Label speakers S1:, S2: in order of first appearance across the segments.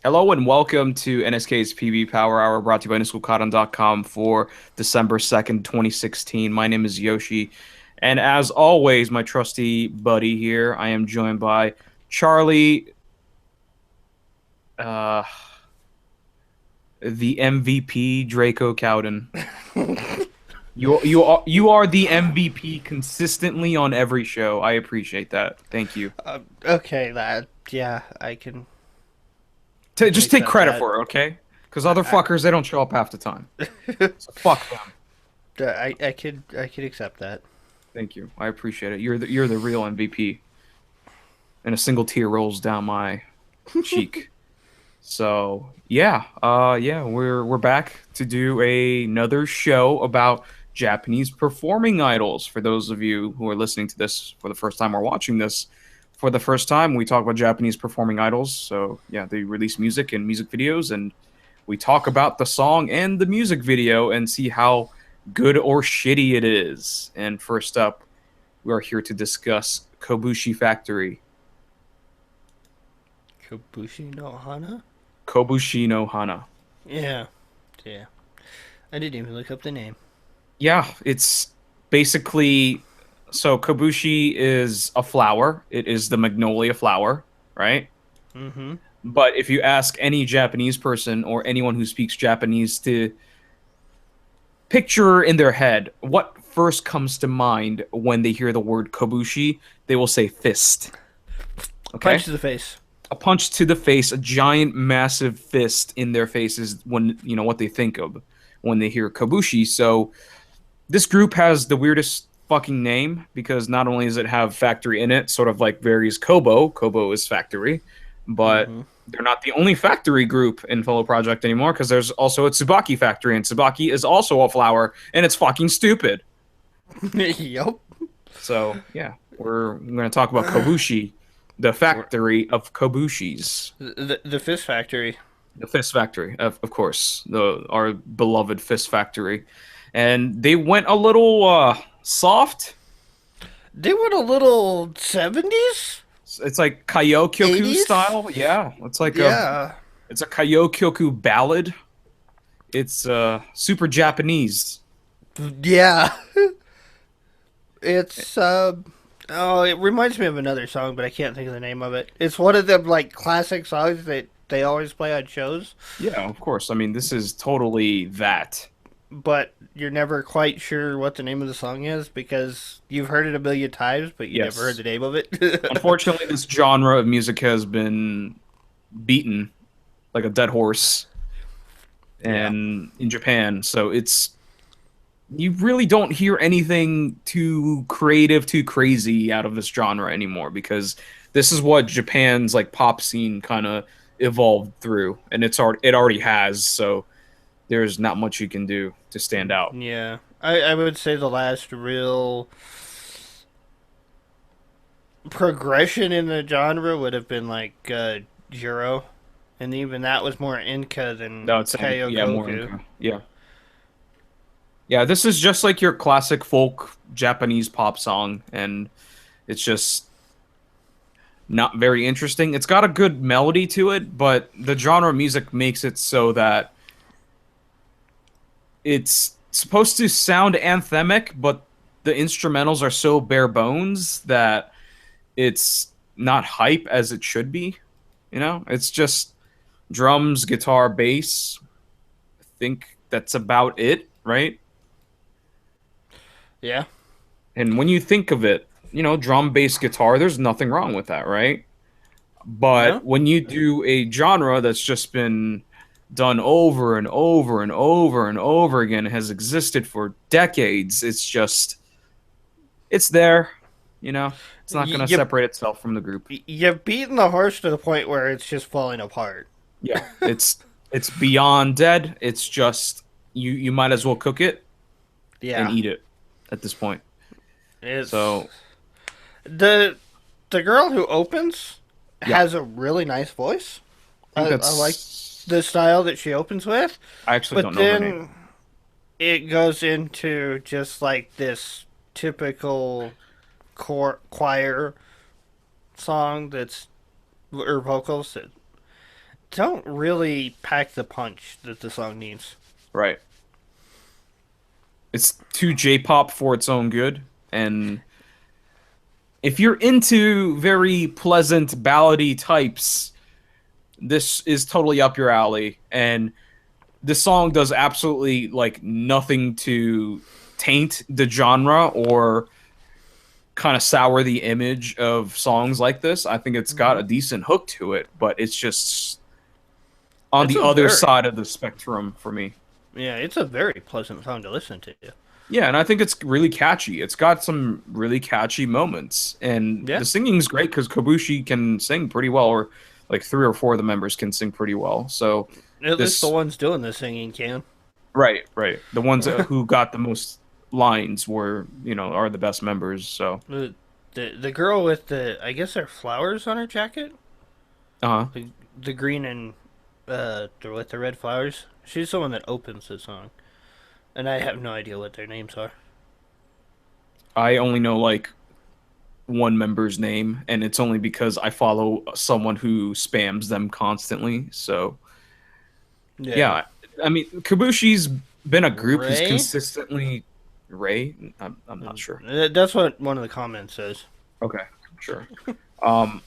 S1: Hello and welcome to NSK's PB Power Hour brought to you by NSKcotton.com for December 2nd, 2016. My name is Yoshi, and as always, my trusty buddy here, I am joined by Charlie, uh, the MVP Draco Cowden. You are the MVP consistently on every show. I appreciate that. Thank you.
S2: Okay, that yeah, I can
S1: Just take
S2: accept
S1: credit
S2: that.
S1: for it, okay? Because other
S2: I
S1: fuckers they don't show up half the time. So fuck them.
S2: I could accept that.
S1: Thank you. I appreciate it. You're the real MVP. And a single tear rolls down my cheek. So yeah, we're back to do another show about Japanese performing idols. For those of you who are listening to this for the first time or watching this for the first time, we talk about Japanese performing idols. So yeah, they release music and music videos, and we talk about the song and the music video and see how good or shitty it is. And first up, we are here to discuss Kobushi Factory.
S2: Kobushi no Hana?
S1: Kobushi no Hana.
S2: Yeah, yeah. I didn't even look up the name.
S1: Yeah, it's basically so Kobushi is a flower. It is the magnolia flower, right?
S2: Mm-hmm.
S1: But if you ask any Japanese person or anyone who speaks Japanese to picture in their head what first comes to mind when they hear the word Kobushi, they will say fist.
S2: Punch
S1: Okay?
S2: to the face.
S1: A punch to the face, a giant, massive fist in their faces when what they think of when they hear Kobushi. So this group has the weirdest fucking name because not only does it have factory in it, sort of like varies Kobo. Kobo is factory, but
S2: Mm-hmm.
S1: they're not the only factory group in Fellow Project anymore because there's also a Tsubaki factory, and Tsubaki is also a flower, and it's fucking stupid.
S2: Yup.
S1: So yeah, we're going to talk about Kobushi, the factory of Kobushis.
S2: The Fist Factory.
S1: The Fist Factory, of course, our beloved Fist Factory, and they went a little soft.
S2: They went a little 70s,
S1: It's like Kaiokyoku
S2: 80s.
S1: style. Yeah,
S2: Yeah,
S1: it's a Kaiokyoku ballad. It's super Japanese.
S2: yeah. It's oh, it reminds me of another song, but I can't think of the name of it. It's one of them like classic songs that they always play on shows,
S1: Yeah, of course. I mean, this is totally that.
S2: but you're never quite sure what the name of the song is because you've heard it a million times, but you never heard
S1: Yes.
S2: the name of it.
S1: Unfortunately, this genre of music has been beaten like a dead horse
S2: Yeah.
S1: and in Japan. So it's you really don't hear anything too creative, too crazy out of this genre anymore because this is what Japan's like pop scene kind of evolved through, and it already has. So there's not much you can do to stand out.
S2: Yeah. I would say the last real progression in the genre would have been like Juro. And even that was more Inca than
S1: No, it's yeah, more
S2: Kaiokoku.
S1: Inca. Yeah, yeah. This is just like your classic folk Japanese pop song, and it's just not very interesting. It's got a good melody to it, but the genre of music makes it so that it's supposed to sound anthemic, but the instrumentals are so bare bones that it's not hype as it should be. It's just drums, guitar, bass. I think that's about it, right?
S2: Yeah.
S1: And when you think of it, drum, bass, guitar, there's nothing wrong with that, right?
S2: No?
S1: But when you do a genre that's just been done over and over and over and over again, has existed for decades, it's there, you know. It's not going to
S2: You,
S1: separate itself from the group.
S2: you've beaten the horse to the point where it's just falling apart.
S1: Yeah, it's beyond dead. It's just you might as well cook it and
S2: Yeah.
S1: eat it at this point.
S2: It's
S1: So,
S2: the the girl who opens
S1: yeah.
S2: has a really nice voice.
S1: I think
S2: I like
S1: that's
S2: the style that she opens with,
S1: I actually
S2: but
S1: don't know her name.
S2: then it goes into just like this typical choir song that's or vocals that don't really pack the punch that the song needs.
S1: Right. It's too J-pop for its own good, and if you're into very pleasant ballady types, this is totally up your alley. And this song does absolutely like nothing to taint the genre or kind of sour the image of songs like this. I think it's got
S2: Hmm.
S1: a decent hook to it, but it's just on
S2: It's
S1: the
S2: a
S1: other
S2: very
S1: side of the spectrum for me.
S2: Yeah, it's a very pleasant song to listen to.
S1: Yeah, and I think it's really catchy. It's got some really catchy moments, and
S2: Yeah,
S1: the singing's great because Kobushi can sing pretty well, or like three or four of the members can sing pretty well. So
S2: at least the
S1: this,
S2: ones doing the singing can.
S1: right, right, the ones who got the most lines were, are the best members. So,
S2: the, the girl with the, I guess they're flowers on her jacket.
S1: uh,
S2: The green and with the red flowers. She's the one that opens the song, and I have no idea what their names are.
S1: I only know like one member's name, and it's only because I follow someone who spams them constantly. So,
S2: Yeah,
S1: yeah, I mean, Kabushi's been a group who's
S2: Ray.
S1: consistently Ray. I'm not sure.
S2: That's what one of the comments says.
S1: Okay, sure. Um,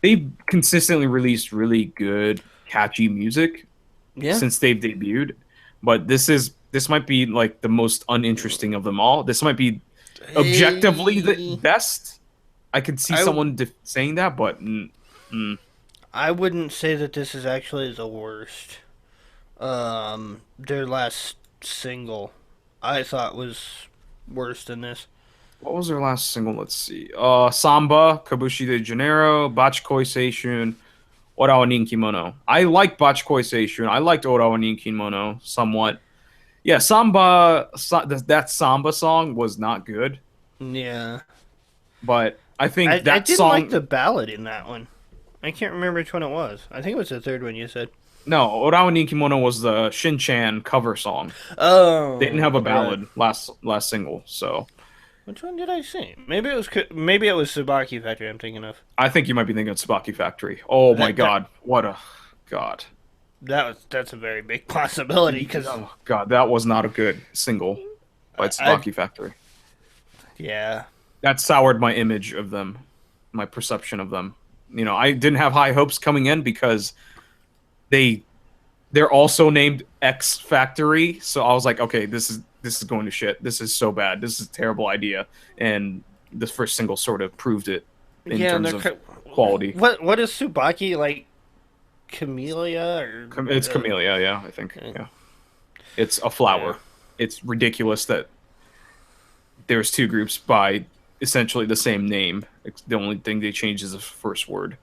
S1: they've consistently released really good, catchy music
S2: Yeah.
S1: since they've debuted, but this might be like the most uninteresting of them all. This might be objectively the
S2: Hey,
S1: best. I could see
S2: I
S1: someone saying that, but
S2: I wouldn't say that this is actually the worst. Their last single, I thought was worse than this.
S1: what was their last single? Let's see. Samba, Kabushi de Janeiro, Bachkoi Seishun, Ora wa Ninkimono. I like Bachkoi Seishun. I liked Ora wa Ninkimono somewhat. Yeah, that Samba song was not good,
S2: Yeah,
S1: but I think
S2: I
S1: that
S2: didn't like
S1: song.
S2: the ballad in that one. I can't remember which one it was. I think it was the third one you said.
S1: No, Ora wa Ninkimono was the Shin-chan cover song. They didn't have
S2: Oh,
S1: a
S2: right.
S1: ballad last single, so
S2: Which one did I see? Maybe it was Tsubaki Factory. I'm thinking of.
S1: I think you might be thinking of Tsubaki Factory. Oh my
S2: That that
S1: God, what a God!
S2: that's a very big possibility because
S1: Oh God, that was not a good single by
S2: I
S1: Tsubaki Factory.
S2: yeah
S1: That soured my image of them, my perception of them. I didn't have high hopes coming in because they they're also named X Factory, so I was like, okay, this is going to shit. This is so bad. This is a terrible idea, and this first single sort of proved it in
S2: yeah. And
S1: terms
S2: they're
S1: of quality.
S2: what is Tsubaki like? Camellia or
S1: It's Camellia, yeah, I think, yeah. It's a
S2: yeah
S1: flower. It's ridiculous that there's two groups by essentially the same name. The only thing they change is the first word,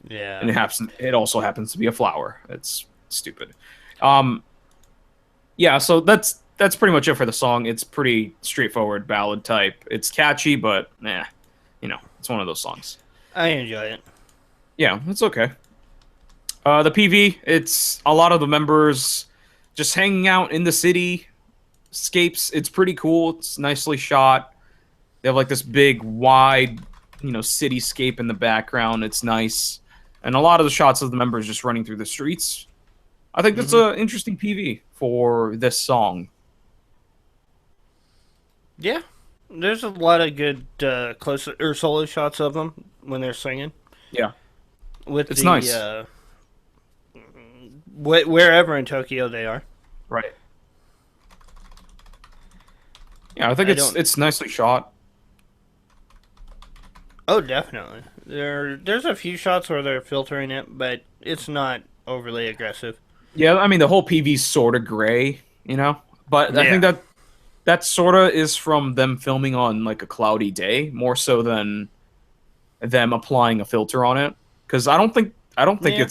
S1: and
S2: yeah
S1: it also happens to be a flower. It's stupid. Um, yeah, so that's pretty much it for the song. It's pretty straightforward ballad type. It's catchy, but it's one of those songs.
S2: I enjoy it.
S1: Yeah, it's okay. The PV, it's a lot of the members just hanging out in the city scapes. It's pretty cool. It's nicely shot. They have like this big, wide, cityscape in the background. It's nice, and a lot of the shots of the members just running through the streets. I think that's
S2: Hmm.
S1: an interesting PV for this song.
S2: Yeah, there's a lot of good close or solo shots of them when they're singing
S1: Yeah,
S2: with
S1: it's
S2: the
S1: nice.
S2: wherever in Tokyo they are.
S1: Right. Yeah, I think
S2: I
S1: it's
S2: don't.
S1: it's nicely shot.
S2: Oh, definitely. There's a few shots where they're filtering it, but it's not overly aggressive.
S1: Yeah, I mean the whole PV's sort of gray, but I think
S2: Yeah.
S1: that sort of is from them filming on like a cloudy day more so than them applying a filter on it. Because I don't think
S2: Yeah.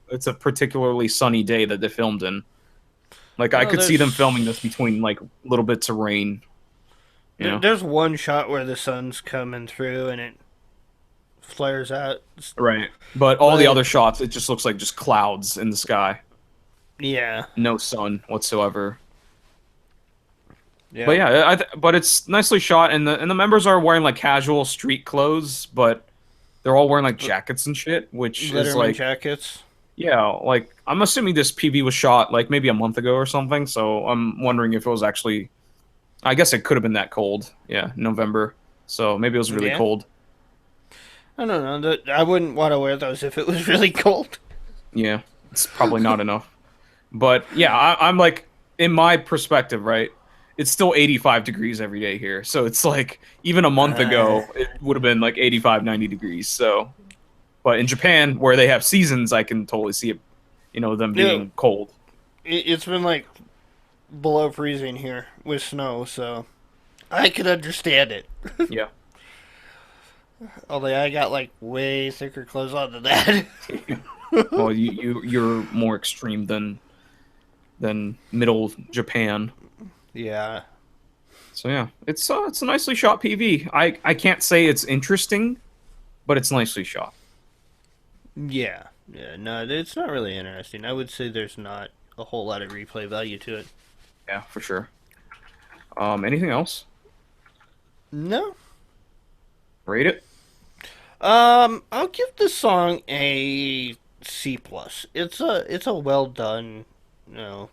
S1: it's a particularly sunny day that they filmed in. Like I
S2: Oh,
S1: could see them filming this between like little bits of rain, you know.
S2: there's one shot where the sun's coming through and it flares out.
S1: Right. But all the
S2: But
S1: other shots, it just looks like just clouds in the sky,
S2: yeah,
S1: no sun whatsoever. But
S2: yeah,
S1: yeah, but it's nicely shot, and the members are wearing like casual street clothes, but they're all wearing like jackets and shit, which is
S2: Letterman
S1: like
S2: jackets.
S1: Yeah, like I'm assuming this PV was shot like maybe a month ago or something, so I'm wondering if it was actually I guess it could have been that cold. Yeah, November. So maybe it was really
S2: Yeah.
S1: cold.
S2: I don't know. I wouldn't want to wear those if it was really cold.
S1: Yeah, it's probably not enough. But yeah, I'm like in my perspective, right? It's still 85 degrees every day here. So it's like even a month
S2: Uh,
S1: ago it would have been like 85, 90 degrees. So but in Japan where they have seasons, I can totally see it, them
S2: you know,
S1: being cold.
S2: it's been like below freezing here with snow, so I could understand it.
S1: Yeah.
S2: Although I got like way thicker clothes on than that.
S1: Well, you're more extreme than middle Japan.
S2: Yeah.
S1: So yeah, it's a nicely shot PV. I can't say it's interesting, but it's nicely shot.
S2: Yeah. Yeah. No, it's not really interesting. I would say there's not a whole lot of replay value to it.
S1: Yeah, for sure. Anything else?
S2: No.
S1: Rate it.
S2: I'll give this song a C plus. It's a well done, you know,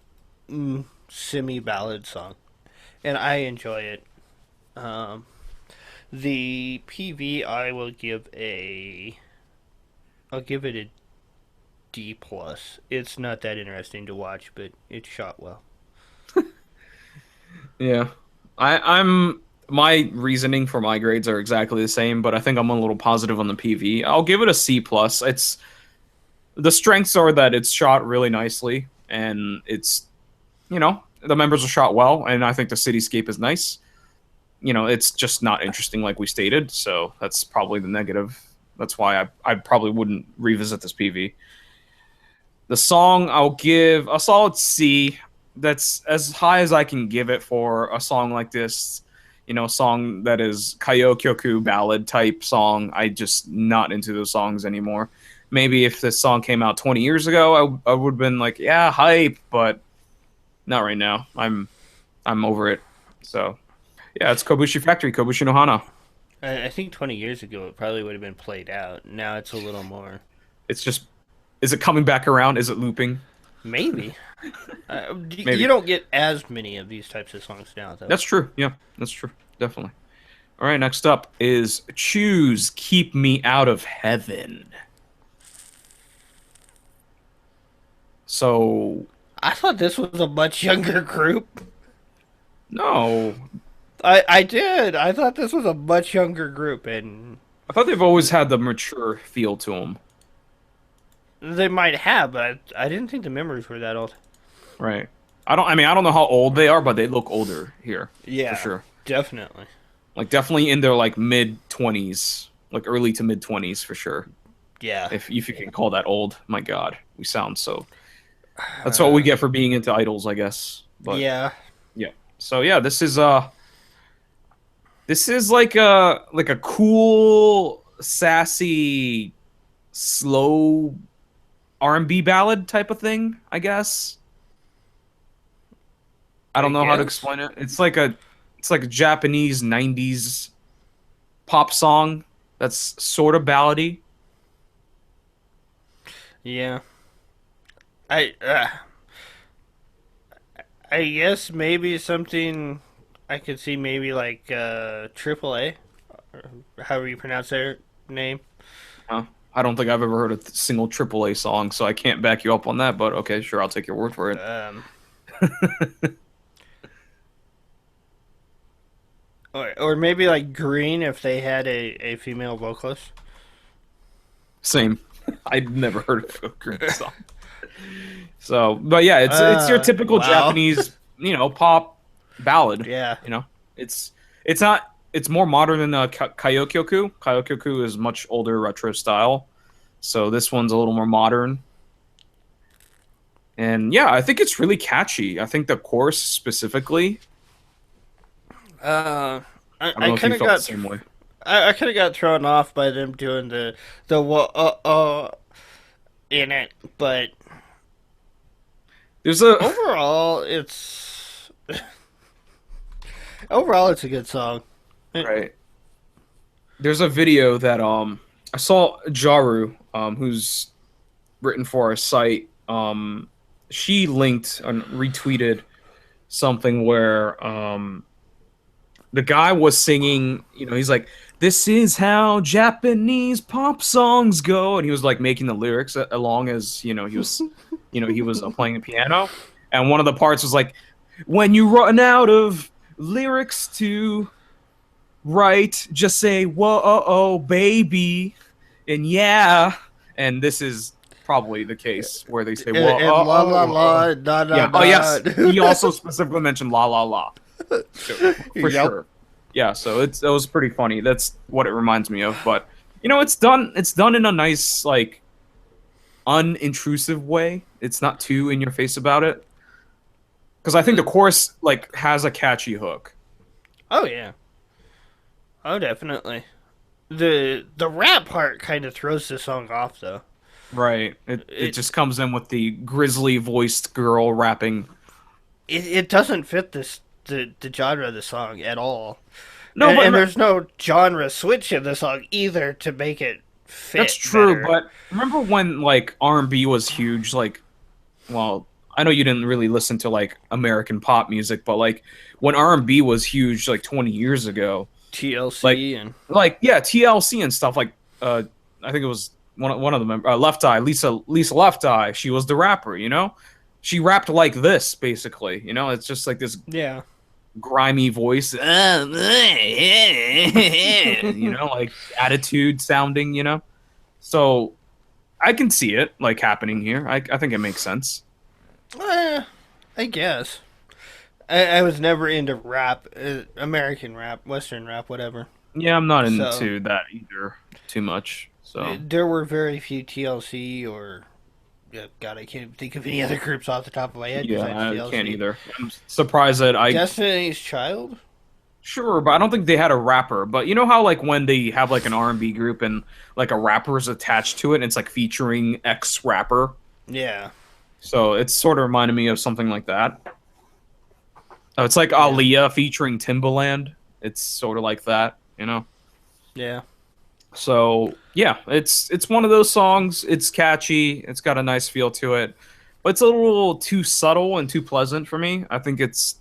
S2: semi ballad song, and I enjoy it. Um, the PV I'll give it a D plus. It's not that interesting to watch, but it's shot well.
S1: Yeah, I'm my reasoning for my grades are exactly the same, but I think I'm a little positive on the PV. I'll give it a C plus. It's the strengths are that it's shot really nicely, and the members are shot well, and I think the cityscape is nice. It's just not interesting like we stated, so that's probably the negative. That's why I probably wouldn't revisit this PV. The song I'll give a solid C. That's as high as I can give it for a song like this. Song that is Kaiokyoku ballad type song. I just not into those songs anymore. Maybe if this song came out 20 years ago, I would have been like, yeah, hype, but not right now. I'm over it. So yeah, it's Kobushi Factory, Kobushi no Hana.
S2: I think 20 years ago it probably would have been played out. Now it's a little more.
S1: It's just, is it coming back around? Is it looping?
S2: Maybe. You
S1: Maybe.
S2: don't get as many of these types of songs now, though.
S1: That's true. Yeah, that's true. Definitely. All right, next up is Choose Keep Me Out of Heaven. So,
S2: I thought this was a much younger group.
S1: no.
S2: I did. I thought this was a much younger group, and
S1: I thought they've always had the mature feel to them.
S2: they might have, but I didn't think the members were that old.
S1: Right. I don't know how old they are, but they look older here for
S2: Yeah,
S1: sure.
S2: definitely.
S1: Like definitely in their like mid 20s, like early to mid 20s for sure.
S2: Yeah.
S1: If you can call that old. My god, we sound so. That's what we get for being into idols, I guess. But
S2: Yeah.
S1: yeah. So yeah, this is like a cool, sassy, slow R&B ballad type of thing, I guess. I
S2: I
S1: don't know how to
S2: guess.
S1: explain it. It's like a Japanese 90s pop song that's sort of ballady.
S2: Yeah. I I guess maybe something I could see maybe like Triple A, or however you pronounce their name.
S1: Huh? I don't think I've ever heard a single AAA song, so I can't back you up on that, but okay, sure, I'll take your word for it.
S2: Um, or maybe like Green if they had a female vocalist.
S1: Same. I'd never heard of a Green song. So, but yeah, it's your typical
S2: Wow.
S1: Japanese, pop ballad.
S2: Yeah.
S1: You know, it's not. It's more modern than Kaiokyoku. Kaiokyoku is much older retro style, so this one's a little more modern. And yeah, I think it's really catchy. I think the chorus specifically.
S2: Uh,
S1: I don't
S2: I
S1: know if you
S2: kind of
S1: felt the
S2: got
S1: same way.
S2: I kind of got thrown off by them doing the in it, but
S1: There's a
S2: overall overall it's a good song.
S1: right. There's a video that I saw Jaru, who's written for our site, she linked and retweeted something where the guy was singing, he's like, "This is how Japanese pop songs go," and he was like making the lyrics along as he was playing the piano, and one of the parts was like, "When you run out of lyrics to write, just say whoa, oh, baby," and yeah, and this is probably the case where they say whoa,
S2: And la la
S1: oh.
S2: la, da da
S1: Yeah. Oh, yes.
S2: da.
S1: He also specifically mentioned la la la. For
S2: Yep.
S1: sure. Yeah, so it was pretty funny. That's what it reminds me of. But it's done in a nice, like, unintrusive way. It's not too in your face about it. Because I think the chorus like has a catchy hook.
S2: Oh yeah. Oh definitely. The rap part kind of throws the song off though.
S1: Right. It
S2: It
S1: just comes in with the grizzly voiced girl rapping.
S2: it doesn't fit the genre of the song at all.
S1: No, but
S2: And there's no genre switch in the song either to make it
S1: that's
S2: fit
S1: true,
S2: better.
S1: but remember when like R&B was huge, like, well, I know you didn't really listen to like American pop music, but like when R&B was huge like 20 years ago, like
S2: TLC and
S1: yeah, TLC and stuff like I think it was one of the members, Left Eye, Lisa Left Eye, she was the rapper, She rapped like this basically, It's just like this
S2: yeah.
S1: grimy voice, like attitude sounding. So I can see it like happening here. I think it makes sense.
S2: I guess. I was never into rap, American rap, Western rap, whatever.
S1: Yeah, I'm not
S2: So
S1: into that either too much. So
S2: there were very few TLC or yeah, God, I can't think of any other groups off the top of my head
S1: yeah,
S2: besides
S1: I
S2: TLC.
S1: can't either. I'm surprised that I
S2: Destiny's Child.
S1: sure, but I don't think they had a rapper. But you know how like when they have like an R&B group and like a rapper is attached to it, and it's like featuring X rapper.
S2: Yeah,
S1: So it's sort of reminded me of something like that. It's like
S2: yeah,
S1: Aaliyah featuring Timbaland. It's sort of like that.
S2: yeah.
S1: So yeah, it's one of those songs. It's catchy. It's got a nice feel to it, but it's a little too subtle and too pleasant for me. I think it's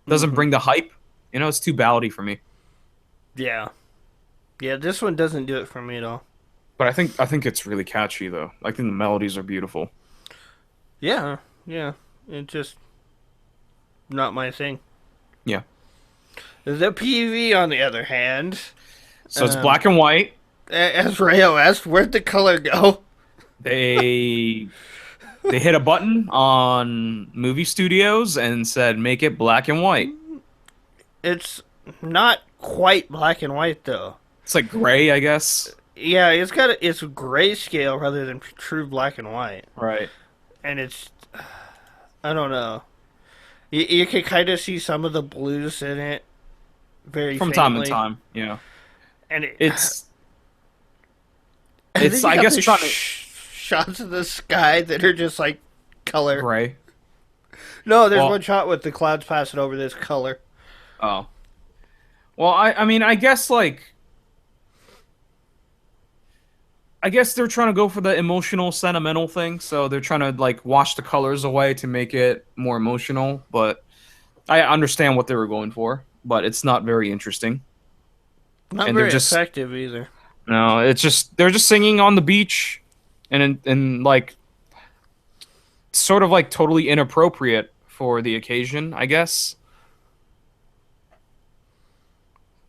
S1: doesn't
S2: hmm
S1: bring the hype. It's too ballady for me.
S2: Yeah, yeah. This one doesn't do it for me at all.
S1: But I think it's really catchy though. I think the melodies are beautiful.
S2: Yeah, yeah. It's just not my thing.
S1: Yeah.
S2: The PV, on the other hand,
S1: So it's
S2: um,
S1: black and white.
S2: as Rayo asked, where'd the color go?
S1: They they hit a button on movie studios and said make it black and white.
S2: It's not quite black and white though.
S1: It's like gray, I guess.
S2: Yeah, it's grayscale rather than true black and white,
S1: Right.
S2: and it's I don't know. You can kind of see some of the blues in it, very
S1: From time to
S2: faintly,
S1: time. Yeah.
S2: and it.
S1: It's
S2: And then
S1: it's
S2: you
S1: I
S2: got
S1: guess
S2: the
S1: trying to
S2: shots of the sky that are just like color.
S1: gray.
S2: No, there's
S1: Well,
S2: one shot with the clouds passing over this color.
S1: oh. Well, I mean, I guess they're trying to go for the emotional, sentimental thing, so they're trying to like wash the colors away to make it more emotional, but I understand what they were going for, but it's not very interesting.
S2: Not
S1: And they're
S2: very
S1: just
S2: effective either.
S1: no, it's just they're just singing on the beach and like sort of like totally inappropriate for the occasion, I guess.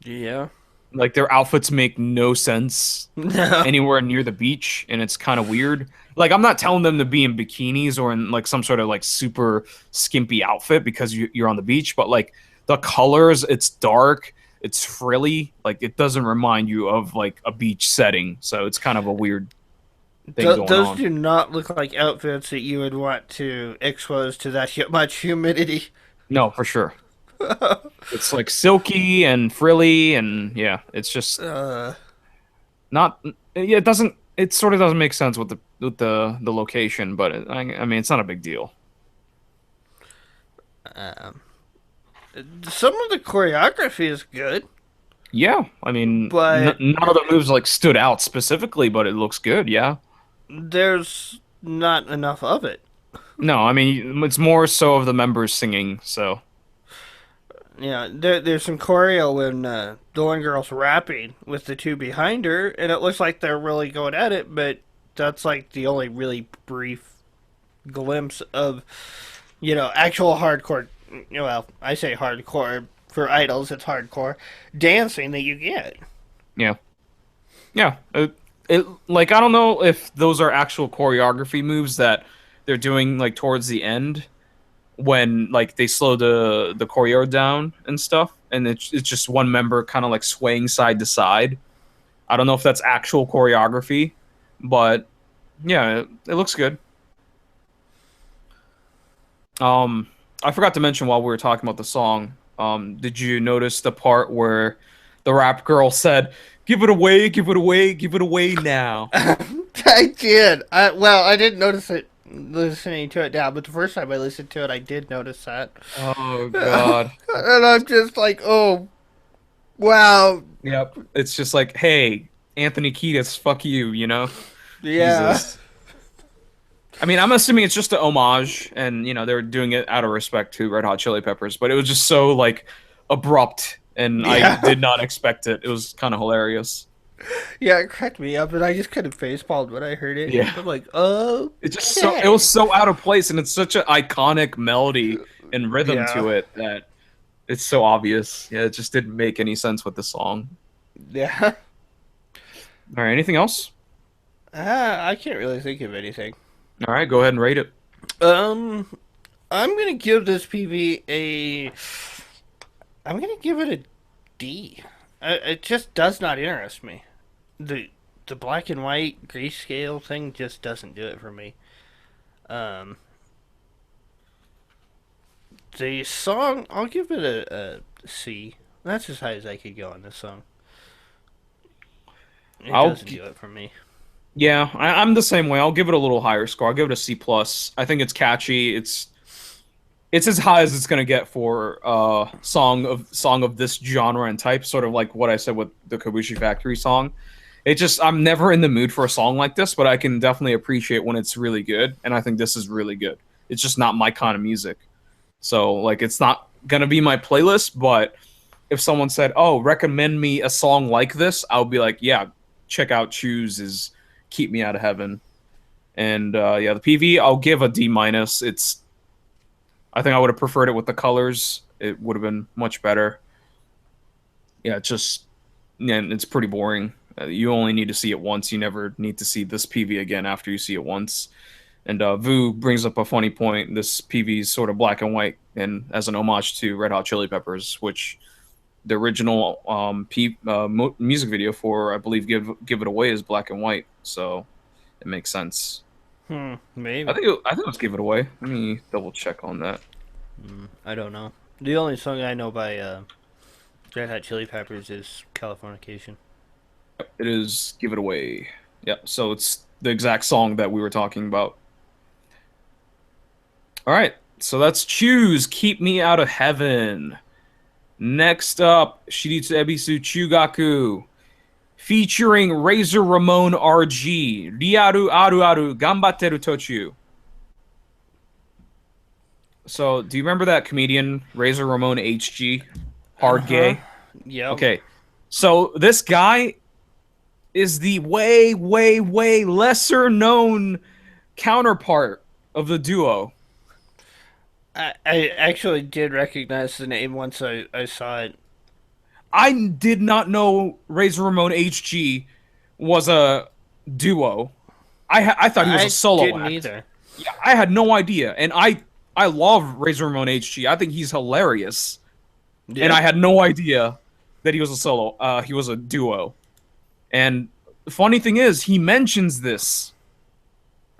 S2: Yeah.
S1: Like their outfits make no sense
S2: No.
S1: anywhere near the beach, and it's kind of weird. Like I'm not telling them to be in bikinis or in like some sort of like super skimpy outfit because you're on the beach, but like the colors, it's dark, it's frilly, like it doesn't remind you of like a beach setting, so it's kind of a weird thing going
S2: Those
S1: on.
S2: do not look like outfits that you would want to expose to that much humidity.
S1: No, for sure. It's like silky and frilly, and yeah, it's just
S2: uh,
S1: not. Yeah, it doesn't. It sort of doesn't make sense with the location, but I mean, it's not a big deal.
S2: um, some of the choreography is good,
S1: Yeah, I mean,
S2: but
S1: none of the moves like stood out specifically, but it looks good. Yeah,
S2: there's not enough of it.
S1: No, I mean it's more so of the members singing. So
S2: Yeah, there's some choreo when the one girl's rapping with the two behind her, and it looks like they're really going at it, but that's like the only really brief glimpse of, actual hardcore. Well, I say hardcore for idols, it's hardcore dancing that you get.
S1: yeah, yeah. It like I don't know if those are actual choreography moves that they're doing like towards the end when like they slow the choreo down and stuff, and it's just one member kind of like swaying side to side. I don't know if that's actual choreography, but yeah, it looks good. Um, I forgot to mention while we were talking about the song. Did you notice the part where the rap girl said, "Give it away, give it away, give it away now"?
S2: I did. I didn't notice it listening to it now, but the first time I listened to it, I did notice that.
S1: Oh God.
S2: And I'm just like, oh, wow.
S1: Yep. It's just like, hey, Anthony Kiedis, fuck you, you know?
S2: Yeah.
S1: Jesus. I mean, I'm assuming it's just an homage, and they're doing it out of respect to Red Hot Chili Peppers, but it was just so like abrupt, and I
S2: Yeah.
S1: did not expect it. It was kind of hilarious.
S2: Yeah, it cracked me up, and I just kind of facepalmed when I heard it.
S1: Yeah.
S2: I'm like,
S1: It was
S2: okay.
S1: so out of place, and it's such an iconic melody and rhythm
S2: Yeah.
S1: to it that it's so obvious. Yeah, it just didn't make any sense with the song.
S2: Yeah.
S1: All right, anything else?
S2: I can't really think of anything.
S1: All right, go ahead and rate it.
S2: Um, I'm gonna give this PV I'm gonna give it a D. It just does not interest me. The the black and white grayscale thing just doesn't do it for me. Um, the song, I'll give it a C. That's as high as I could go on this song. It
S1: I'll
S2: doesn't do it for me.
S1: Yeah, I'm the same way. I'll give it a little higher score. I'll give it a C plus. I think it's catchy. It's as high as it's gonna get for song of this genre and type. Sort of like what I said with the Kobushi Factory song. It just I'm never in the mood for a song like this, but I can definitely appreciate when it's really good, and I think this is really good. It's just not my kind of music. So like it's not gonna be my playlist, but if someone said, "Oh, recommend me a song like this," I'll be like, "Yeah, check out Choose is Keep Me Out of Heaven." And yeah, the PV I'll give a D minus. I think I would have preferred it with the colors. It would have been much better. Yeah, it's pretty boring. You only need to see it once. You never need to see this PV again after you see it once. And Vu brings up a funny point. This PV is sort of black and white, and as an homage to Red Hot Chili Peppers, which the original music video for, I believe, Give It Away is black and white. So it makes sense.
S2: Maybe.
S1: I think it was Give It Away. Let me double check on that.
S2: I don't know. The only song I know by Red Hot Chili Peppers is Californication.
S1: It is Give It Away. Yeah, so it's the exact song that we were talking about. All right, so that's Choose Keep Me Out of Heaven. Next up, Shiritsu Ebisu Chugaku, featuring Razor Ramon RG, Riaru Aru Aru Gambatteru Tochu. So, do you remember that comedian, Razor Ramon HG?
S2: Uh
S1: Hard
S2: huh.
S1: gay?
S2: Yep.
S1: Okay, so this guy is the way, way, way lesser known counterpart of the duo.
S2: I actually did recognize the name once I saw it.
S1: I did not know Razor Ramon HG was a duo. I thought he was a
S2: I
S1: solo
S2: didn't
S1: act.
S2: either.
S1: Yeah, I had no idea, and I love Razor Ramon HG. I think he's hilarious, and
S2: Yeah.
S1: I had no idea that he was a solo. He was a duo. And the funny thing is, he mentions this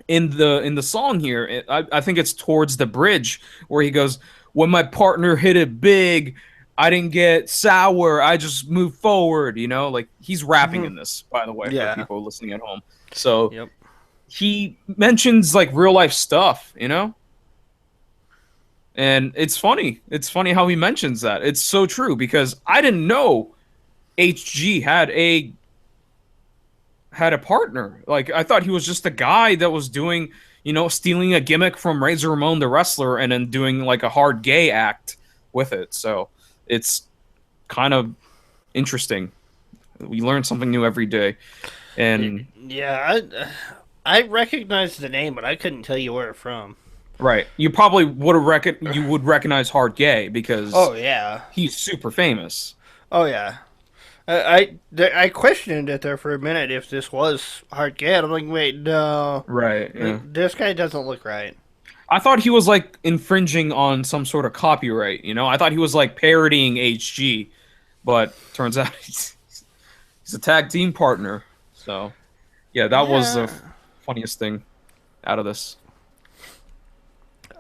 S1: in the song here. I think it's towards the bridge where he goes, "When my partner hit it big, I didn't get sour. I just moved forward." Like he's rapping
S2: Hmm.
S1: in this, by the way, for
S2: Yeah.
S1: people listening at home. So
S2: Yep.
S1: he mentions like real life stuff. And it's funny. It's funny how he mentions that. It's so true because I didn't know HG had a partner. Like I thought he was just a guy that was doing, stealing a gimmick from Razor Ramon the wrestler and then doing like a hard gay act with it. So it's kind of interesting. We learn something new every day. And
S2: Yeah, I recognized the name, but I couldn't tell you where it's from.
S1: right, you probably would recognize Hard Gay because
S2: Oh yeah,
S1: he's super famous.
S2: oh yeah. I questioned it there for a minute if this was hard get. I'm like, wait, no,
S1: Right. Yeah.
S2: this guy doesn't look right.
S1: I thought he was like infringing on some sort of copyright, I thought he was like parodying HG, but turns out he's a tag team partner. So, yeah, that was the
S2: Yeah,
S1: funniest thing out of this.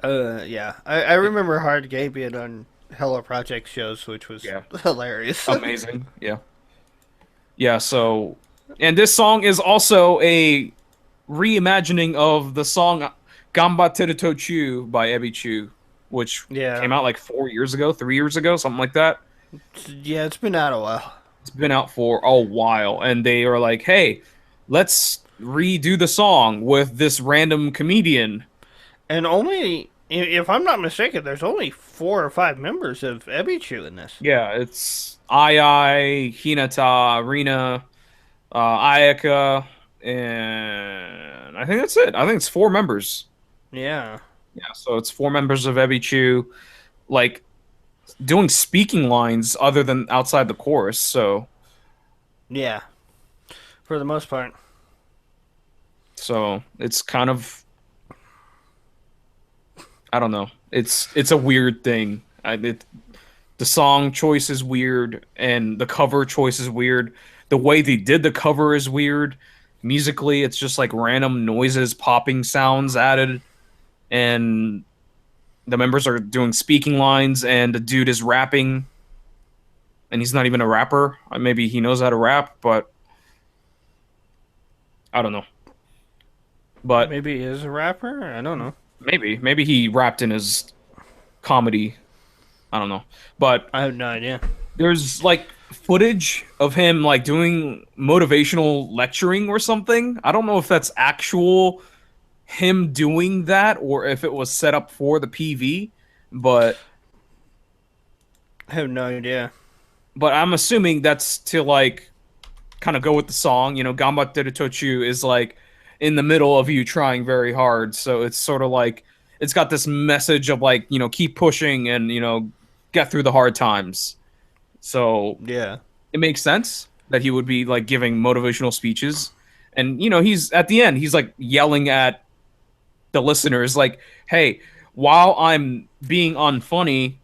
S2: yeah. I remember Hard Gay being on Hello Project shows, which was
S1: Yeah.
S2: hilarious.
S1: Amazing. Yeah. Yeah, so and this song is also a reimagining of the song Gambatte Tochu by Ebichu, which
S2: Yeah,
S1: came out like 4 years ago, 3 years ago, something like that.
S2: yeah. It's been out a while,
S1: It's been out for a while, and they are like, "Hey, let's redo the song with this random comedian."
S2: and only if I'm not mistaken, there's only 4 or 5 members of Ebichu in this.
S1: Yeah, it's Ai, Hinata, Rina, Ayaka, and I think that's it. I think it's 4 members.
S2: Yeah,
S1: Yeah, so it's 4 members of Ebichu, like doing speaking lines other than outside the chorus.
S2: yeah. For the most part.
S1: So it's kind of, I don't know. It's a weird thing. The song choice is weird, and the cover choice is weird. The way they did the cover is weird. Musically, it's just like random noises, popping sounds added, and the members are doing speaking lines, and the dude is rapping, and he's not even a rapper. Maybe he knows how to rap, but I don't know. But
S2: Maybe he is a rapper. I don't know.
S1: maybe he rapped in his comedy. I don't know. But
S2: I have no idea.
S1: there's like footage of him like doing motivational lecturing or something. I don't know if that's actual him doing that or if it was set up for the PV, but
S2: I have no idea.
S1: I'm assuming that's to like kind of go with the song. Gambatte Tochu is like in the middle of you trying very hard, so it's sort of like it's got this message of like keep pushing and get through the hard times. So
S2: Yeah.
S1: it makes sense that he would be like giving motivational speeches, and he's at the end he's like yelling at the listeners like, "Hey, while I'm being unfunny,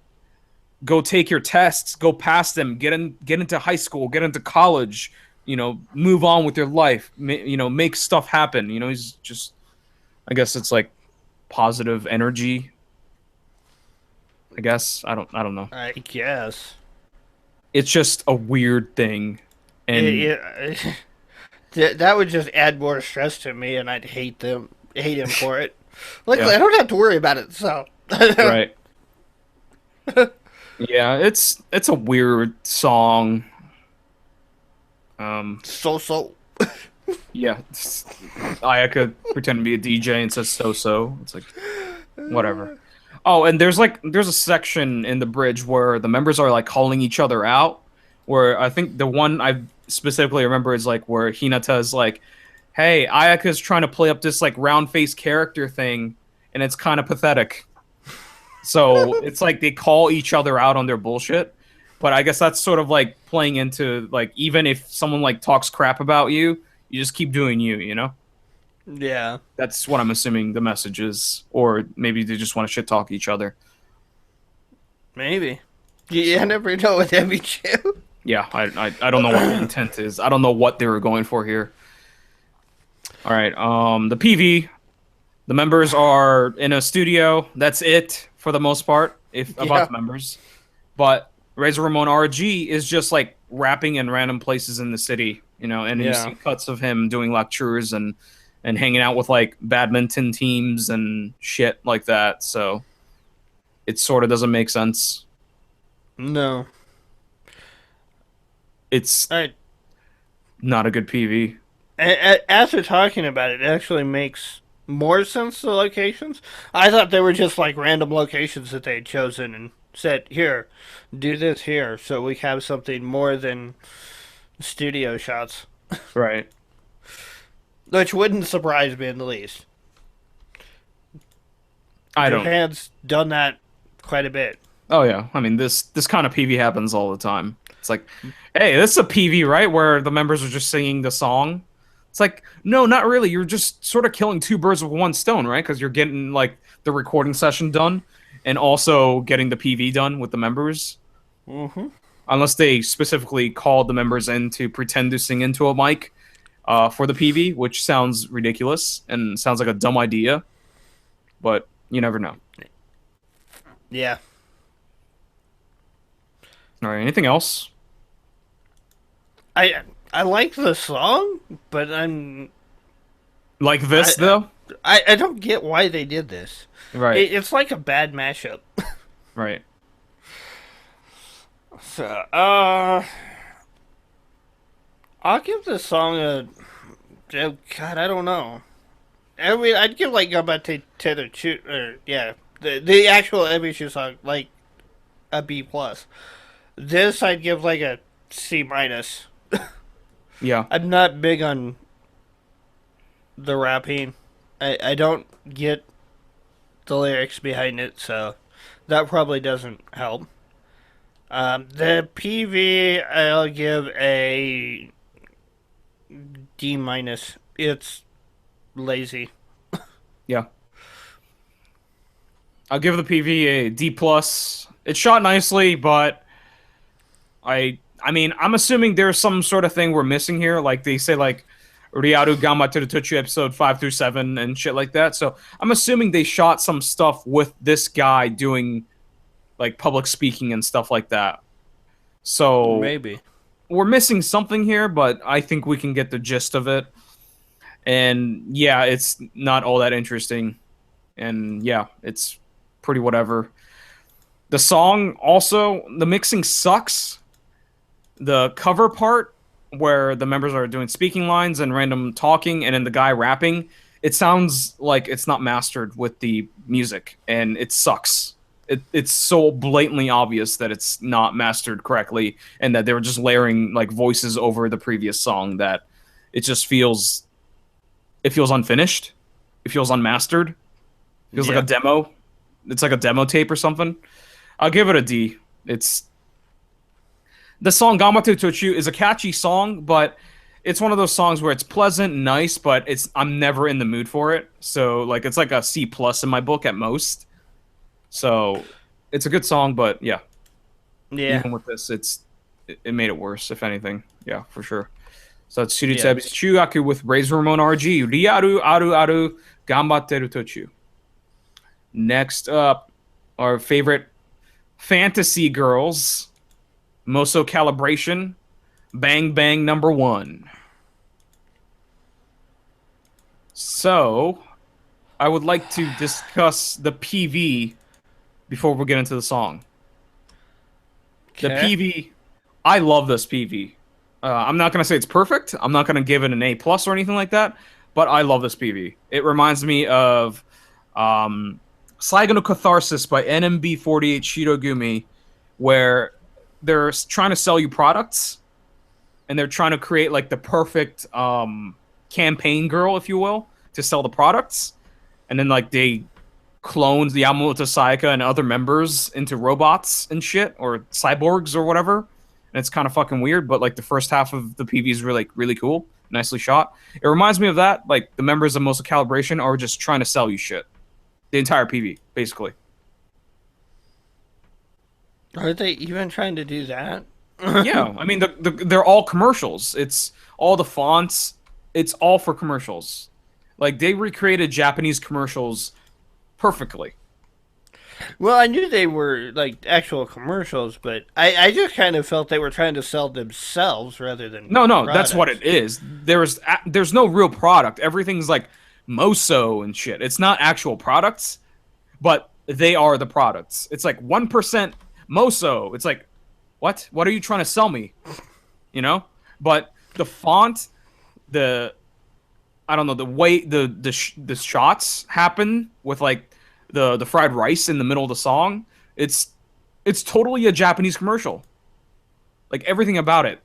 S1: go take your tests, go pass them, get into high school, get into college, move on with your life, make stuff happen." He's just, I guess it's like positive energy. I guess I don't know.
S2: I guess.
S1: It's just a weird thing, and
S2: It, that would just add more stress to me, and I'd hate him for it. Luckily,
S1: yeah,
S2: I don't have to worry about it. So.
S1: right, yeah, it's a weird song.
S2: So.
S1: Yeah, Ayaka pretending to be a DJ and says so. It's like whatever. Oh, and there's a section in the bridge where the members are like calling each other out. Where I think the one I specifically remember is like where Hinata is like, "Hey, Ayaka's trying to play up this like round face character thing, and it's kind of pathetic." So it's like they call each other out on their bullshit. But I guess that's sort of like playing into like even if someone like talks crap about you, you just keep doing you.
S2: Yeah.
S1: That's what I'm assuming the message is, or maybe they just want to shit talk each other.
S2: Maybe. Yeah, I never know with MBQ.
S1: Yeah, I don't know what the intent is. I don't know what they were going for here. All right, the PV, the members are in a studio. That's it for the most part, if about the members. But Razor Ramon RG is just like rapping in random places in the city, and you see cuts of him doing lectures and hanging out with like badminton teams and shit like that. So it sort of doesn't make sense.
S2: No.
S1: It's
S2: I,
S1: not a good PV.
S2: As we're talking about it, it actually makes more since the locations? I thought they were just like random locations that they had chosen and said, "Here, do this here," so we have something more than studio shots,
S1: Right.
S2: which wouldn't surprise me in the least.
S1: I don't.
S2: Japan's done that quite a bit.
S1: Oh yeah. I mean, this kind of PV happens all the time. It's like, hey, this is a PV, right? Where the members are just singing the song. It's like, no, not really. You're just sort of killing two birds with one stone, right? Because you're getting like the recording session done, and also getting the PV done with the members.
S2: Mm-hmm.
S1: Unless they specifically called the members in to pretend to sing into a mic for the PV, which sounds ridiculous and sounds like a dumb idea, but you never know.
S2: Yeah.
S1: All right, anything else?
S2: I I like the song, but
S1: Like
S2: I
S1: this, though?
S2: I don't get why they did this.
S1: Right,
S2: It's like a bad mashup.
S1: right.
S2: So, I'll give this song a. Oh God, I don't know. I mean, I'd give like Gambate Tether Chu, or yeah, the actual Ebishu song like a B plus. This I'd give like a C minus.
S1: Yeah.
S2: I'm not big on the rapping. I don't get the lyrics behind it, so that probably doesn't help. The PV I'll give a D minus. It's lazy.
S1: Yeah. I'll give the PV a D plus. It's shot nicely, but I mean, I'm assuming there's some sort of thing we're missing here. Like they say, like Ryaru Gambateru Tochu episode 5 through 7 and shit like that. So I'm assuming they shot some stuff with this guy doing like public speaking and stuff like that. So
S2: Maybe.
S1: we're missing something here, but I think we can get the gist of it. And yeah, it's not all that interesting. And yeah, it's pretty whatever. The song also, the mixing sucks. The cover part where the members are doing speaking lines and random talking and then the guy rapping, it sounds like it's not mastered with the music and it sucks. It's so blatantly obvious that it's not mastered correctly and that they were just layering like voices over the previous song that it just feels unfinished. It feels unmastered. It feels like a demo. It's like a demo tape or something. I'll give it a D. It's the song Gamate Tochu is a catchy song, but it's one of those songs where it's pleasant, nice, but I'm never in the mood for it. So like it's like a C plus in my book at most. So it's a good song, but yeah,
S2: Yeah.
S1: even with this, it made it worse, if anything. Yeah, for sure. So that's Shirutsu
S2: Yeah.
S1: Chugaku with Razor Ramon RG, Riaru Aru Aru Gambatteru Tochu. Next up, our favorite fantasy girls, Mousou Calibration, Bang Bang #1. So, I would like to discuss the PV before we get into the song. The
S2: Okay.
S1: PV, I love this PV. I'm not gonna say it's perfect. I'm not gonna give it an A plus or anything like that. But I love this PV. It reminds me of Saigo no Catharsis by NMB48 Shirogumi, where they're trying to sell you products, and they're trying to create like the perfect campaign girl, if you will, to sell the products, and then like they clones the Yamamoto Sayaka and other members into robots and shit, or cyborgs or whatever. And it's kind of fucking weird, but like the first half of the PV is really cool, nicely shot. It reminds me of that. Like the members of Mousou Calibration are just trying to sell you shit. The entire PV, basically.
S2: Are they even trying to do that?
S1: Yeah, I mean they're all commercials. It's all the fonts. It's all for commercials. Like they recreated Japanese commercials perfectly.
S2: Well, I knew they were like actual commercials, but I just kind of felt they were trying to sell themselves rather than
S1: No, that's what
S2: products.
S1: it is. There's no real product. Everything's like Moso and shit. It's not actual products, but they are the products. It's like 1% Moso. It's like, what? What are you trying to sell me? You know? But the font, the I don't know, the way the shots happen with like the fried rice in the middle of the song. It's totally a Japanese commercial. Like everything about it,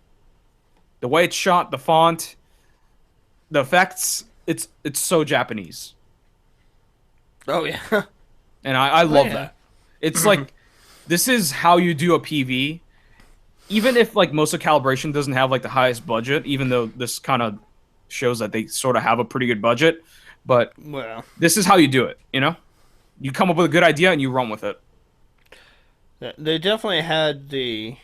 S1: the way it's shot, the font, the effects. It's so Japanese,
S2: Oh yeah.
S1: and I
S2: Oh
S1: love
S2: yeah.
S1: that. It's like this is how you do a PV. Even if like Mousou Calibration doesn't have like the highest budget, even though this kind of shows that they sort of have a pretty good budget, but
S2: Well,
S1: this is how you do it. You come up with a good idea and you run with it.
S2: they definitely had the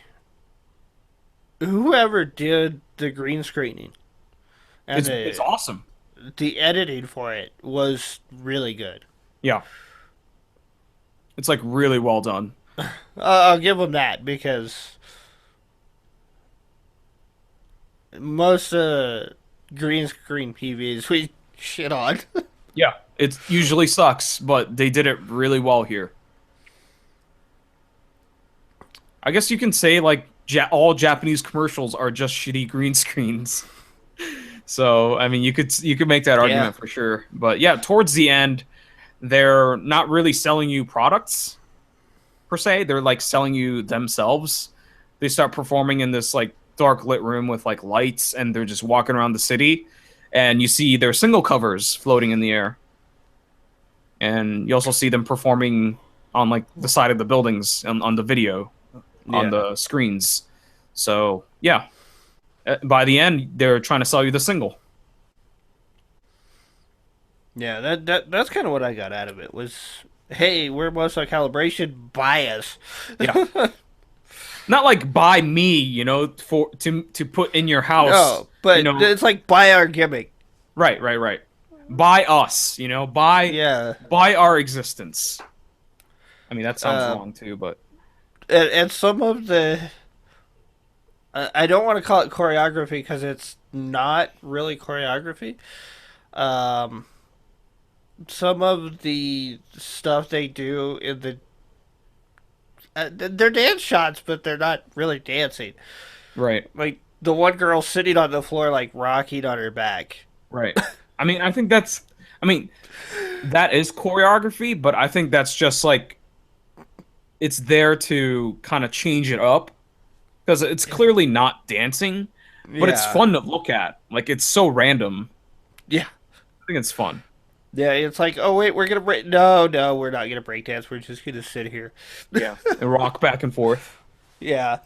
S2: whoever did the green screening and
S1: It's awesome.
S2: the editing for it was really good.
S1: Yeah, it's like really well done.
S2: I'll give them that because most green screen PVs we shit on.
S1: Yeah, it usually sucks, but they did it really well here. I guess you can say like all Japanese commercials are just shitty green screens. So I mean, you could make that
S2: Yeah.
S1: argument for sure. But yeah, towards the end, they're not really selling you products per se. They're like selling you themselves. They start performing in this like dark lit room with like lights, and they're just walking around the city, and you see their single covers floating in the air, and you also see them performing on like the side of the buildings on the video on
S2: Yeah.
S1: the screens. So yeah, by the end, they're trying to sell you the single.
S2: Yeah, that's kind of what I got out of it was, hey, we're Mousou Calibration, buy us.
S1: Yeah, not like buy me, for to put in your house.
S2: No, but it's like buy our gimmick.
S1: Right, right, right. Buy us, buy
S2: Yeah,
S1: buy our existence. I mean, that sounds
S2: Uh,
S1: wrong too, but
S2: and some of the I don't want to call it choreography because it's not really choreography. Um, some of the stuff they do in they're dance shots, but they're not really dancing.
S1: right,
S2: Like the one girl sitting on the floor, like rocking on her back.
S1: right. I mean, I mean, that is choreography, but I think that's just like it's there to kind of change it up because it's clearly not dancing, but it's
S2: Yeah,
S1: fun to look at. Like it's so random.
S2: yeah,
S1: I think it's fun.
S2: yeah. It's like, oh wait, we're gonna break. No, no, we're not gonna break dance. We're just gonna sit here.
S1: Yeah, and rock back and forth.
S2: Yeah,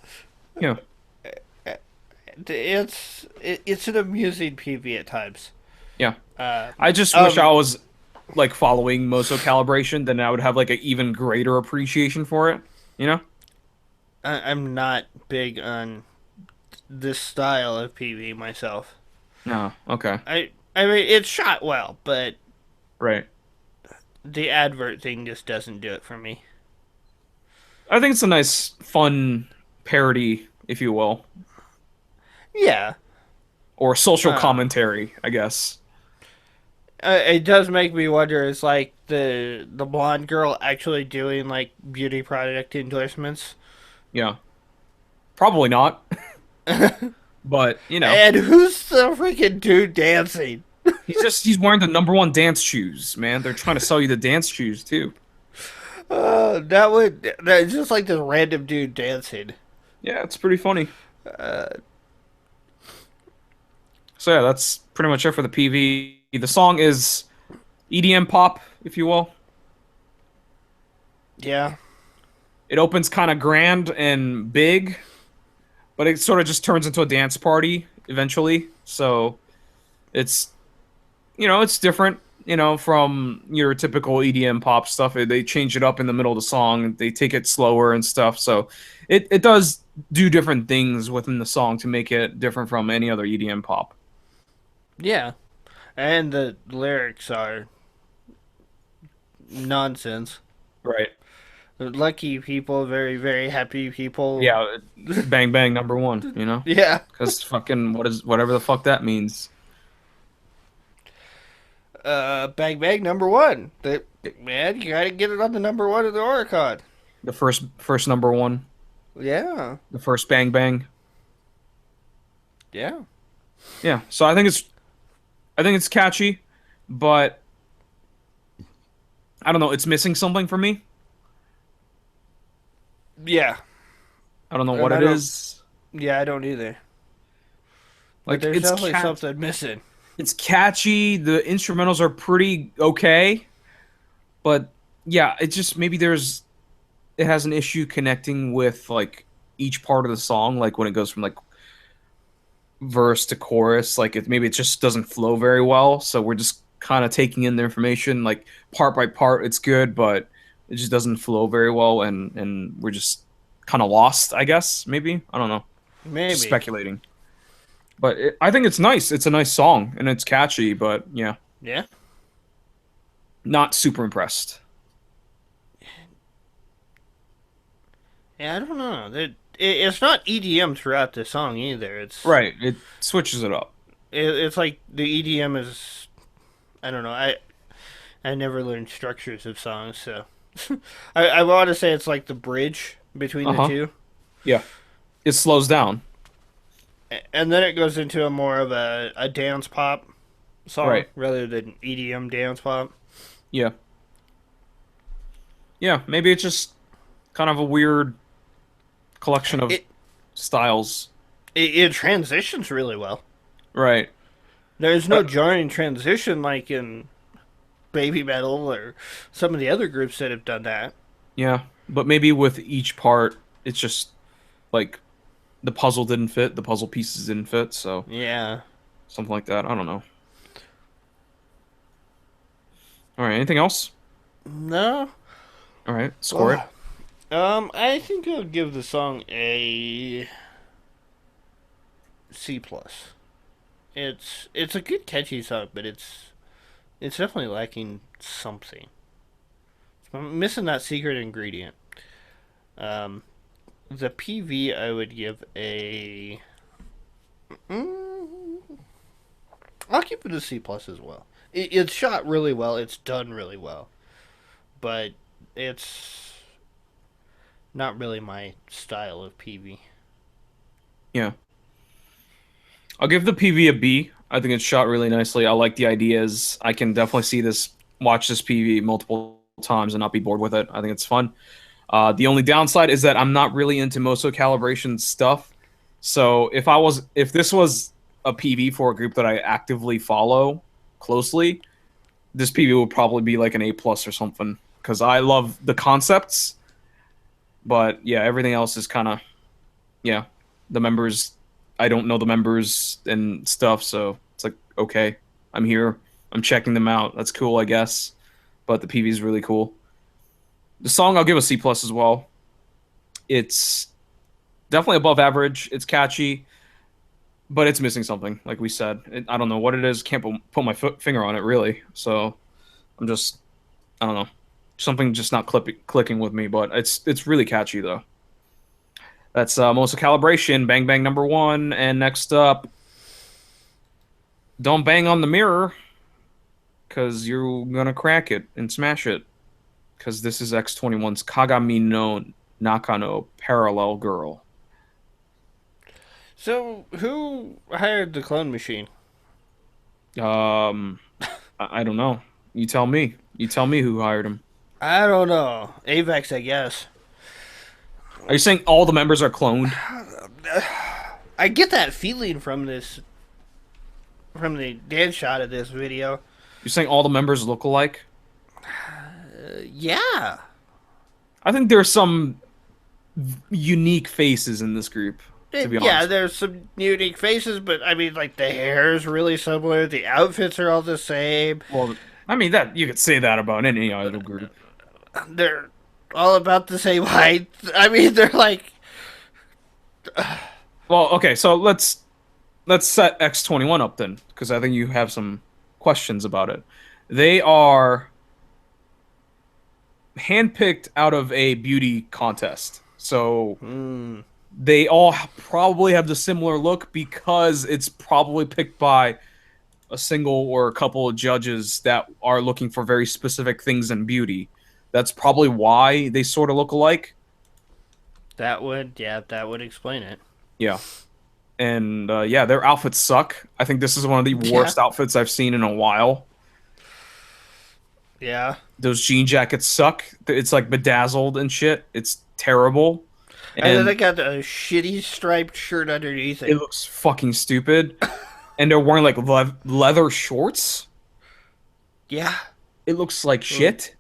S1: Yeah,
S2: it's an amusing PV at times.
S1: yeah.
S2: Uh,
S1: I just wish I was like following Moso Calibration, then I would have like an even greater appreciation for it. You know?
S2: I'm not big on this style of PV myself.
S1: No. Okay.
S2: I mean it's shot well, but
S1: Right.
S2: the advert thing just doesn't do it for me.
S1: I think it's a nice, fun parody, if you will,
S2: Yeah,
S1: or social
S2: uh,
S1: commentary, I guess.
S2: it does make me wonder. Is like the blonde girl actually doing like beauty product endorsements?
S1: Yeah. Probably not,
S2: And
S1: but
S2: who's the freaking dude dancing?
S1: he's wearing the #1 dance shoes, man. They're trying to sell you the dance shoes too.
S2: That's just like this random dude dancing.
S1: Yeah, it's pretty funny.
S2: Uh,
S1: So yeah, that's pretty much it for the PV. The song is EDM pop, if you will.
S2: yeah,
S1: It opens kind of grand and big, but it sort of just turns into a dance party eventually. So it's it's different, from your typical EDM pop stuff. They change it up in the middle of the song. They take it slower and stuff. So it does do different things within the song to make it different from any other EDM pop.
S2: yeah, and the lyrics are nonsense.
S1: Right.
S2: Lucky people, very very happy people.
S1: Yeah. Bang bang #1.
S2: Yeah.
S1: Because fucking whatever the fuck that means.
S2: Bang Bang #1. Man, you gotta get it on the #1 of the Oricon.
S1: The first #1.
S2: Yeah,
S1: The first bang bang.
S2: yeah.
S1: Yeah. So I think it's I think it's catchy, but I don't know. It's missing something for me.
S2: Yeah,
S1: I don't know what
S2: and I
S1: it
S2: don't.
S1: is.
S2: Yeah, I don't either. But
S1: Like
S2: there's definitely something missing.
S1: it's catchy. The instrumentals are pretty okay, but yeah, it just maybe it has an issue connecting with like each part of the song, like when it goes from like verse to chorus, like maybe it just doesn't flow very well. So we're just kind of taking in the information like part by part. It's good, but it just doesn't flow very well, and we're just kind of lost. I guess maybe I don't know. Just
S2: Maybe.
S1: speculating. But I think it's nice. It's a nice song and it's catchy, but yeah,
S2: Yeah.
S1: not super impressed.
S2: Yeah, I don't know. It's not EDM throughout the song either.
S1: Right. It switches it up.
S2: It's like the EDM is. I don't know. I never learned structures of songs, so I want to say it's like the bridge between
S1: Uh
S2: the
S1: huh.
S2: two,
S1: Yeah. It slows down.
S2: and then it goes into a more of a dance pop song
S1: Right.
S2: rather than EDM dance pop.
S1: Yeah. Yeah. Maybe it's just kind of a weird collection of
S2: It
S1: styles.
S2: it transitions really well.
S1: Right.
S2: There's
S1: Uh,
S2: no jarring transition like in Baby Metal or some of the other groups that have done that.
S1: yeah. But maybe with each part, it's just like the puzzle didn't fit, the puzzle pieces didn't fit, so
S2: Yeah.
S1: something like that. I don't know. All right. Anything else?
S2: No.
S1: All right. Score it.
S2: Ugh. I think I'll give the song a C plus. It's a good catchy song, but it's definitely lacking something. I'm missing that secret ingredient. Um, the PV I would give a. Mm, I'll give it a C plus as well. It's shot really well. It's done really well, but it's not really my style of PV.
S1: Yeah. I'll give the PV a B. I think it's shot really nicely. I like the ideas. I can definitely see this, watch this PV multiple times and not be bored with it. I think it's fun. The only downside is that I'm not really into Mousou Calibration stuff. So if this was a PV for a group that I actively follow closely, this PV would probably be like an A plus or something because I love the concepts. But yeah, everything else is kind of yeah. The members, I don't know the members and stuff, so it's like okay, I'm here, I'm checking them out. That's cool, I guess. But the PV is really cool. The song I'll give a C plus as well. It's definitely above average. It's catchy, but it's missing something. Like we said, I don't know what it is. Can't put my finger on it really. So I'm just I don't know. Something just not clicking with me, but it's really catchy though. That's Mosa Calibration, Bang Bang number one. And next up, don't bang on the mirror, because you're going to crack it and smash it. Because this is X21's Kagami no Nakano Parallel Girl.
S2: So, who hired the clone machine?
S1: Um, I don't know. You tell me. You tell me who hired him.
S2: I don't know. Avex, I guess.
S1: Are you saying all the members are cloned?
S2: I get that feeling from from the dance shot of this video.
S1: You're saying all the members look alike?
S2: Yeah.
S1: I think there's some unique faces in this group, to be
S2: Yeah,
S1: honest.
S2: there's some unique faces, but I mean, like, the hair is really similar. The outfits are all the same.
S1: Well, I mean that you could say that about any idol group.
S2: They're all about the same height. I mean, they're like.
S1: Well, okay, so let's set X21 up then, because I think you have some questions about it. They are handpicked out of a beauty contest. So
S2: Hmm.
S1: they all probably have the similar look because it's probably picked by a single or a couple of judges that are looking for very specific things in beauty. That's probably why they sort of look alike.
S2: Yeah, that would explain it.
S1: Yeah. and yeah, their outfits suck. I think this is one of the
S2: Yeah.
S1: worst outfits I've seen in a while.
S2: Yeah.
S1: Those jean jackets suck. It's like bedazzled and shit. It's terrible,
S2: And then
S1: and
S2: they got a shitty striped shirt underneath
S1: it
S2: it.
S1: looks fucking stupid. And they're wearing like leather shorts.
S2: Yeah.
S1: It looks like
S2: Mm.
S1: shit.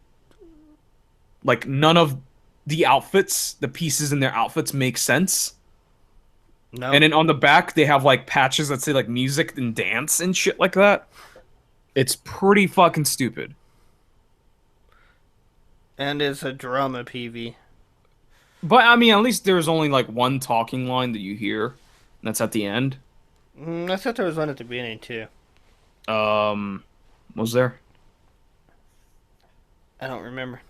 S1: Like none of the outfits, the pieces in their outfits make sense. And
S2: Nope.
S1: then on the back, they have like patches that say like music and dance and shit like that. It's pretty fucking stupid.
S2: And it's a drama PV.
S1: But I mean, at least there's only like one talking line that you hear, and that's at the end.
S2: I thought there was one at the beginning too.
S1: Um, was there?
S2: I don't remember.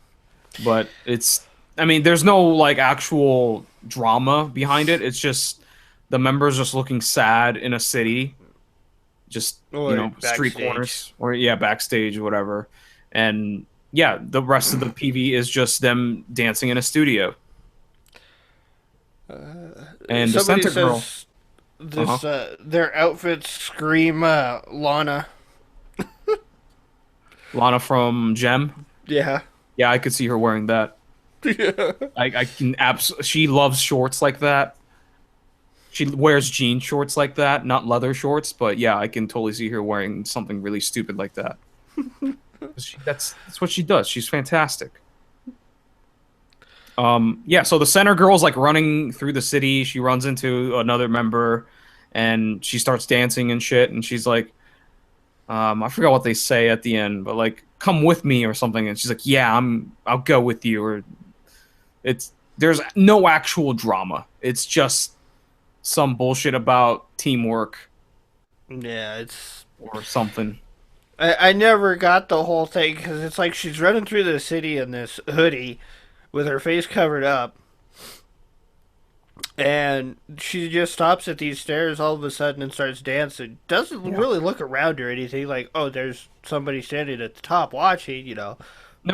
S1: But it's, I mean, there's no like actual drama behind it. It's just the members just looking sad in a city, just, you
S2: Or
S1: know, street
S2: backstage.
S1: corners or yeah, backstage or whatever. And yeah, the rest of the PV is just them dancing in a studio. And the
S2: Somebody
S1: center girl,
S2: says
S1: uh-huh.
S2: this their outfits scream Lana.
S1: Lana from Gem.
S2: Yeah.
S1: Yeah, I could see her wearing that.
S2: Yeah.
S1: I can she loves shorts like that. She wears jean shorts like that, not leather shorts, but yeah, I can totally see her wearing something really stupid like that. That's what she does. She's fantastic. Yeah, so the center girl's like running through the city. She runs into another member and she starts dancing and shit, and she's like, I forgot what they say at the end, but like, come with me or something, and she's like, yeah, I'll go with you, or there's no actual drama. It's just some bullshit about teamwork
S2: Yeah, it's.
S1: or something.
S2: I never got the whole thing because it's like she's running through the city in this hoodie with her face covered up, and she just stops at these stairs all of a sudden and starts dancing. Doesn't
S1: Yeah.
S2: really look around or anything. Like, oh, there's somebody standing at the top watching,
S1: No,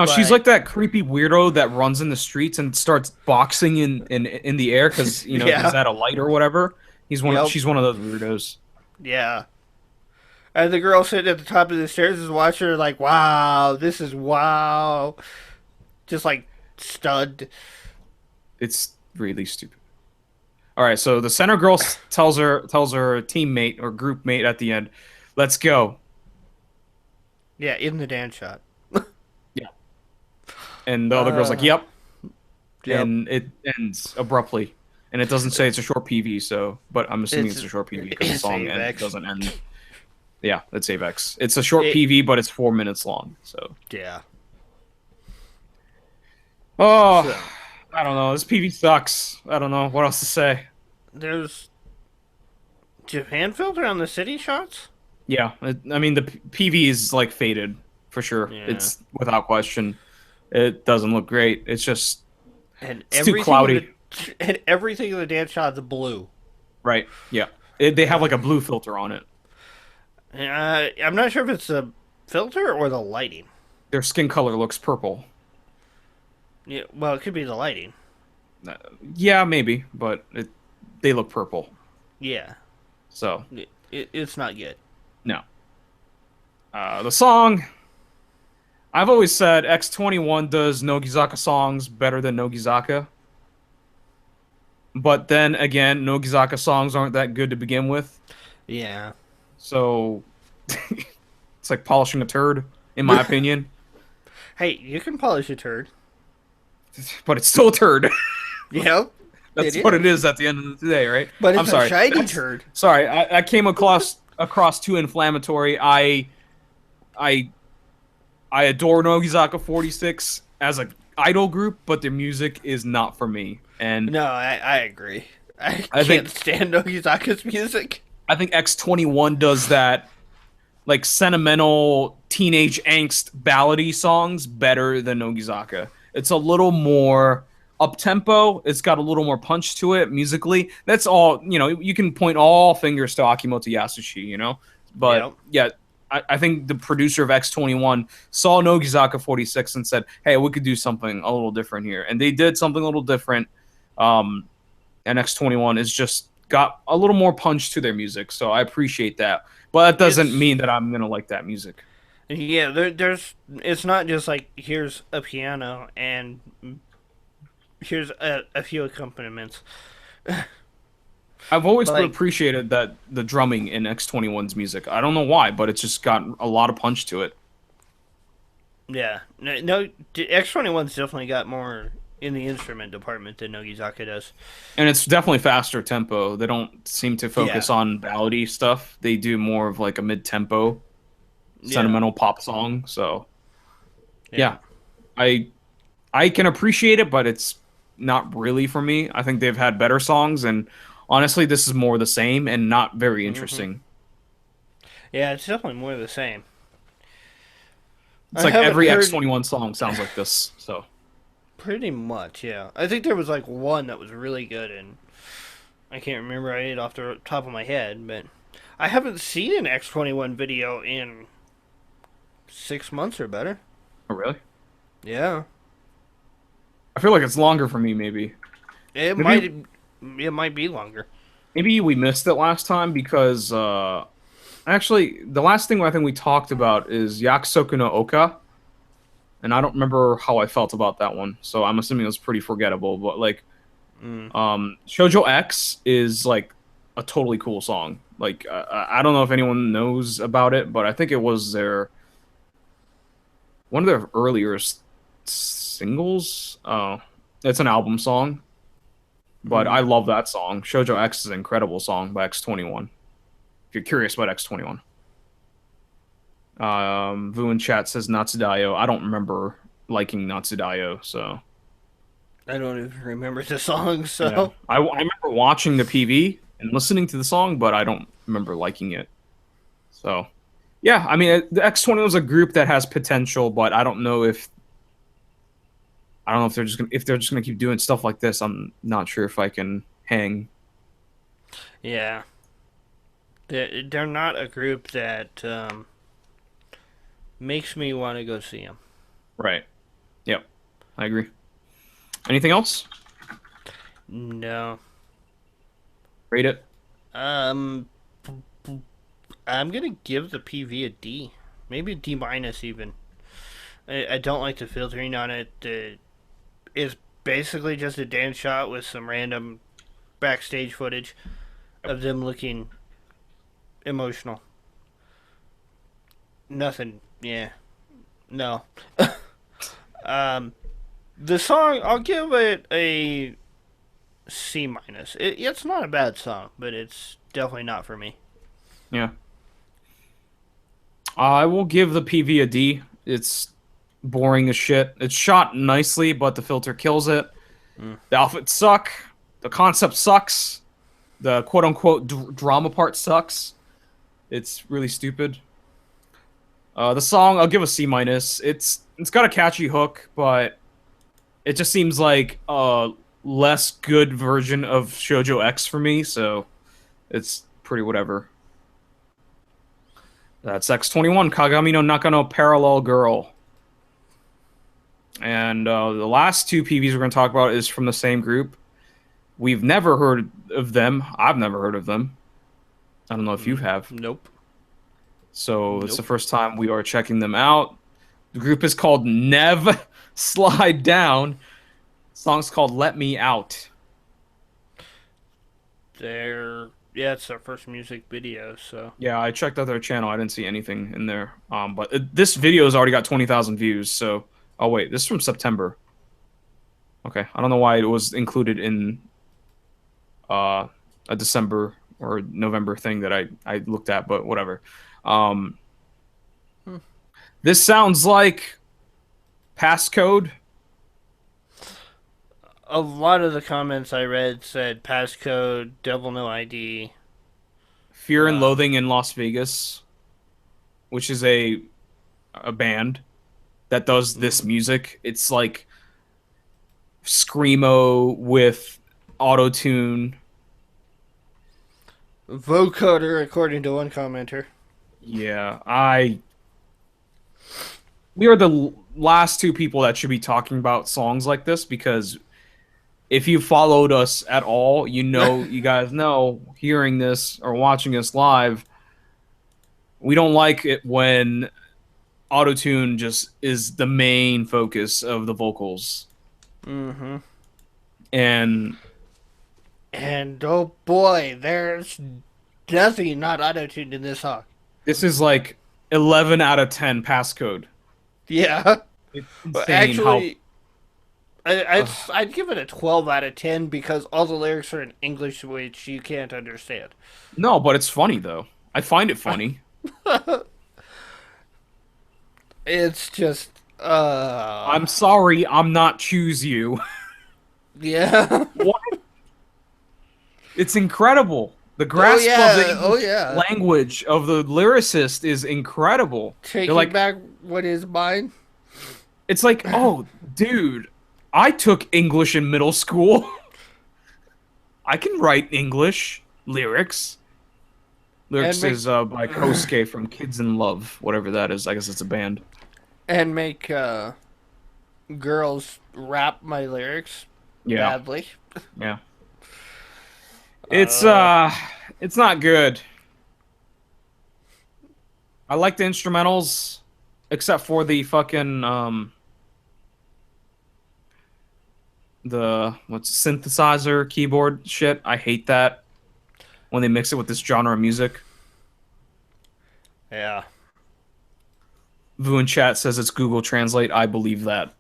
S1: she's
S2: But
S1: like that creepy weirdo that runs in the streets and starts boxing in the air because you know he's
S2: yeah,
S1: at a light or whatever.
S2: yep,
S1: She's one of those weirdos.
S2: yeah. And the girl sitting at the top of the stairs is watching her like, wow, this is wow, just like stunned.
S1: It's really stupid. All right, so the center girl tells her teammate or group mate at the end, "Let's go."
S2: Yeah, in the dance shot.
S1: Yeah, and the other girl's like,
S2: Uh,
S1: "Yep,"
S2: yep.
S1: and it ends abruptly, and it doesn't say it's a short PV. So, but I'm assuming it's a short PV because the
S2: It's
S1: song
S2: Avex.
S1: doesn't end. Yeah, it's Avex. It's a short
S2: It,
S1: PV, but it's 4 minutes long. So,
S2: yeah.
S1: oh,
S2: So
S1: I don't know. This PV sucks. I don't know what else to say.
S2: there's Japan filter on the city shots.
S1: Yeah, I mean the PV is like faded for sure.
S2: Yeah,
S1: It's without question. It doesn't look great.
S2: and
S1: It's too cloudy.
S2: everything in the dance shot is blue.
S1: Right. Yeah. They have like a blue filter on it.
S2: I'm not sure if it's the filter or the lighting.
S1: Their skin color looks purple.
S2: Yeah, well, it could be the lighting.
S1: Uh, yeah, maybe, but they look purple.
S2: Yeah,
S1: So,
S2: it's not good.
S1: no. The song, I've always said X21 does Nogizaka songs better than Nogizaka. But then again, Nogizaka songs aren't that good to begin with.
S2: Yeah.
S1: So, it's like polishing a turd, in my opinion.
S2: Hey, you can polish a turd.
S1: But it's still a turd.
S2: Yep,
S1: That's
S2: it
S1: what
S2: is.
S1: it is at the end of the day, right?
S2: But
S1: I'm
S2: it's a
S1: sorry.
S2: shiny turd.
S1: Sorry, I came across too inflammatory. I I adore Nogizaka 46 as a idol group, but their music is not for me. And
S2: No, I agree. I
S1: I
S2: can't
S1: think
S2: stand Nogizaka's music.
S1: I think X21 does that like sentimental teenage angst ballady songs better than Nogizaka. It's a little more up tempo. It's got a little more punch to it musically. That's all. You know, you can point all fingers to Akimoto Yasushi. You know, but
S2: Yep.
S1: yeah. I think the producer of X21 saw Nogizaka 46 and said, "Hey, we could do something a little different here," and they did something a little different. And X21 is just got a little more punch to their music, so I appreciate that. But that doesn't
S2: It's
S1: mean that I'm gonna like that music.
S2: yeah. There's it's not just like here's a piano and here's a few accompaniments.
S1: I've always
S2: Like
S1: appreciated that the drumming in X21's music. I don't know why, but it's just got a lot of punch to it.
S2: yeah, no, X21's definitely got more in the instrument department than Nogizaka does.
S1: And it's definitely faster tempo. They don't seem to
S2: Yeah,
S1: focus on ballady stuff. They do more of like a mid-tempo,
S2: yeah,
S1: sentimental pop song. So
S2: yeah.
S1: yeah, I I can appreciate it, but it's not really for me. I think they've had better songs, and honestly, this is more the same and not very
S2: hmm
S1: interesting.
S2: Yeah, it's definitely more of the same.
S1: It's
S2: I
S1: like
S2: haven't
S1: every
S2: heard
S1: X21 song sounds like this. So
S2: pretty much. Yeah, I think there was like one that was really good, and I can't remember it off the top of my head, but I haven't seen an X21 video in 6 months or better.
S1: oh, really?
S2: Yeah,
S1: I feel like it's longer for me.
S2: it
S1: Maybe
S2: might it might be longer.
S1: maybe we missed it last time because actually the last thing I think we talked about is Yakusoku no Oka, and I don't remember how I felt about that one. So I'm assuming it was pretty forgettable. But like
S2: Mm.
S1: Shoujo X is like a totally cool song. Like I don't know if anyone knows about it, but I think it was their one of their earlier singles. It's an album song, but I
S2: Mm.
S1: love that song. Shoujo X is an incredible song by X21. If you're curious about X21, Vu in chat says Natsudayo. I don't remember liking Natsudayo, so
S2: I don't even remember the song,
S1: yeah.
S2: so
S1: I remember watching the PV and listening to the song, but I don't remember liking it. So yeah, I mean the X20 was a group that has potential, but I don't know if they're just gonna keep doing stuff like this. I'm not sure if I can hang.
S2: yeah, they're not a group that makes me want to go see them.
S1: Right. Yep. I agree. Anything else?
S2: No,
S1: Rate it.
S2: um, I'm gonna give the PV a D, maybe a D minus even. I don't like the filtering on it. It's basically just a dance shot with some random backstage footage of them looking emotional. Nothing. Yeah. No. Um, the song I'll give it a C minus. It's not a bad song, but it's definitely not for me.
S1: Yeah. I will give the PV a D. It's boring as shit. It's shot nicely, but the filter kills it.
S2: Mm.
S1: The outfits suck. The concept sucks. The quote unquote drama part sucks. It's really stupid. The song I'll give a C minus. It's got a catchy hook, but it just seems like a less good version of Shoujo X for me. So it's pretty whatever. That's X21 Kagami no Naka no Parallel Girl. And the last two PVs we're going to talk about is from the same group. We've never heard of them. I've never heard of them. I don't know if you have.
S2: Nope.
S1: So it's the
S2: Nope.
S1: first time we are checking them out. The group is called Nev Slide Down. The song's called Let Me Out.
S2: Yeah, it's their first music video, so
S1: Yeah, I checked out their channel. I didn't see anything in there. But this video has already got 20,000 views. So, oh wait, this is from September. Okay, I don't know why it was included in a December or November thing that I looked at, but whatever. Um,
S2: Hmm.
S1: this sounds like passcode.
S2: a lot of the comments I read said passcode, devil no ID.
S1: Fear and
S2: Um,
S1: Loathing in Las Vegas, which is a band that does this
S2: mm,
S1: music. It's like screamo with auto tune.
S2: vocoder, according to one commenter.
S1: Yeah, we are the last two people that should be talking about songs like this because if you followed us at all, you guys know, hearing this or watching us live, we don't like it when autotune just is the main focus of the vocals.
S2: Mm-hmm.
S1: And
S2: And oh boy, there's nothing not auto-tuned in this song.
S1: this is like 11 out of 10 passcode.
S2: Yeah.
S1: It's
S2: Well,
S1: insane how.
S2: actually, I'd give it a 12 out of 10 because all the lyrics are in English, which you can't understand.
S1: No, but it's funny though. I find it funny.
S2: It's just,
S1: I'm sorry, I'm not choose you.
S2: yeah.
S1: What? It's incredible. The
S2: Oh
S1: grasp of the
S2: yeah, oh
S1: English
S2: yeah.
S1: language of the lyricist is incredible. They're
S2: Taking
S1: like,
S2: back what is mine.
S1: it's like, oh, dude, I took English in middle school. I can write English lyrics.
S2: And
S1: Lyrics
S2: make
S1: is by Kosuke from Kids in Love, whatever that is. I guess it's a band.
S2: and make girls rap my lyrics
S1: Yeah,
S2: badly.
S1: yeah. It's
S2: Uh,
S1: it's not good. I like the instrumentals, except for the fucking the what's synthesizer keyboard shit. I hate that when they mix it with this genre of music.
S2: yeah.
S1: Vu in chat says it's Google Translate. I believe that.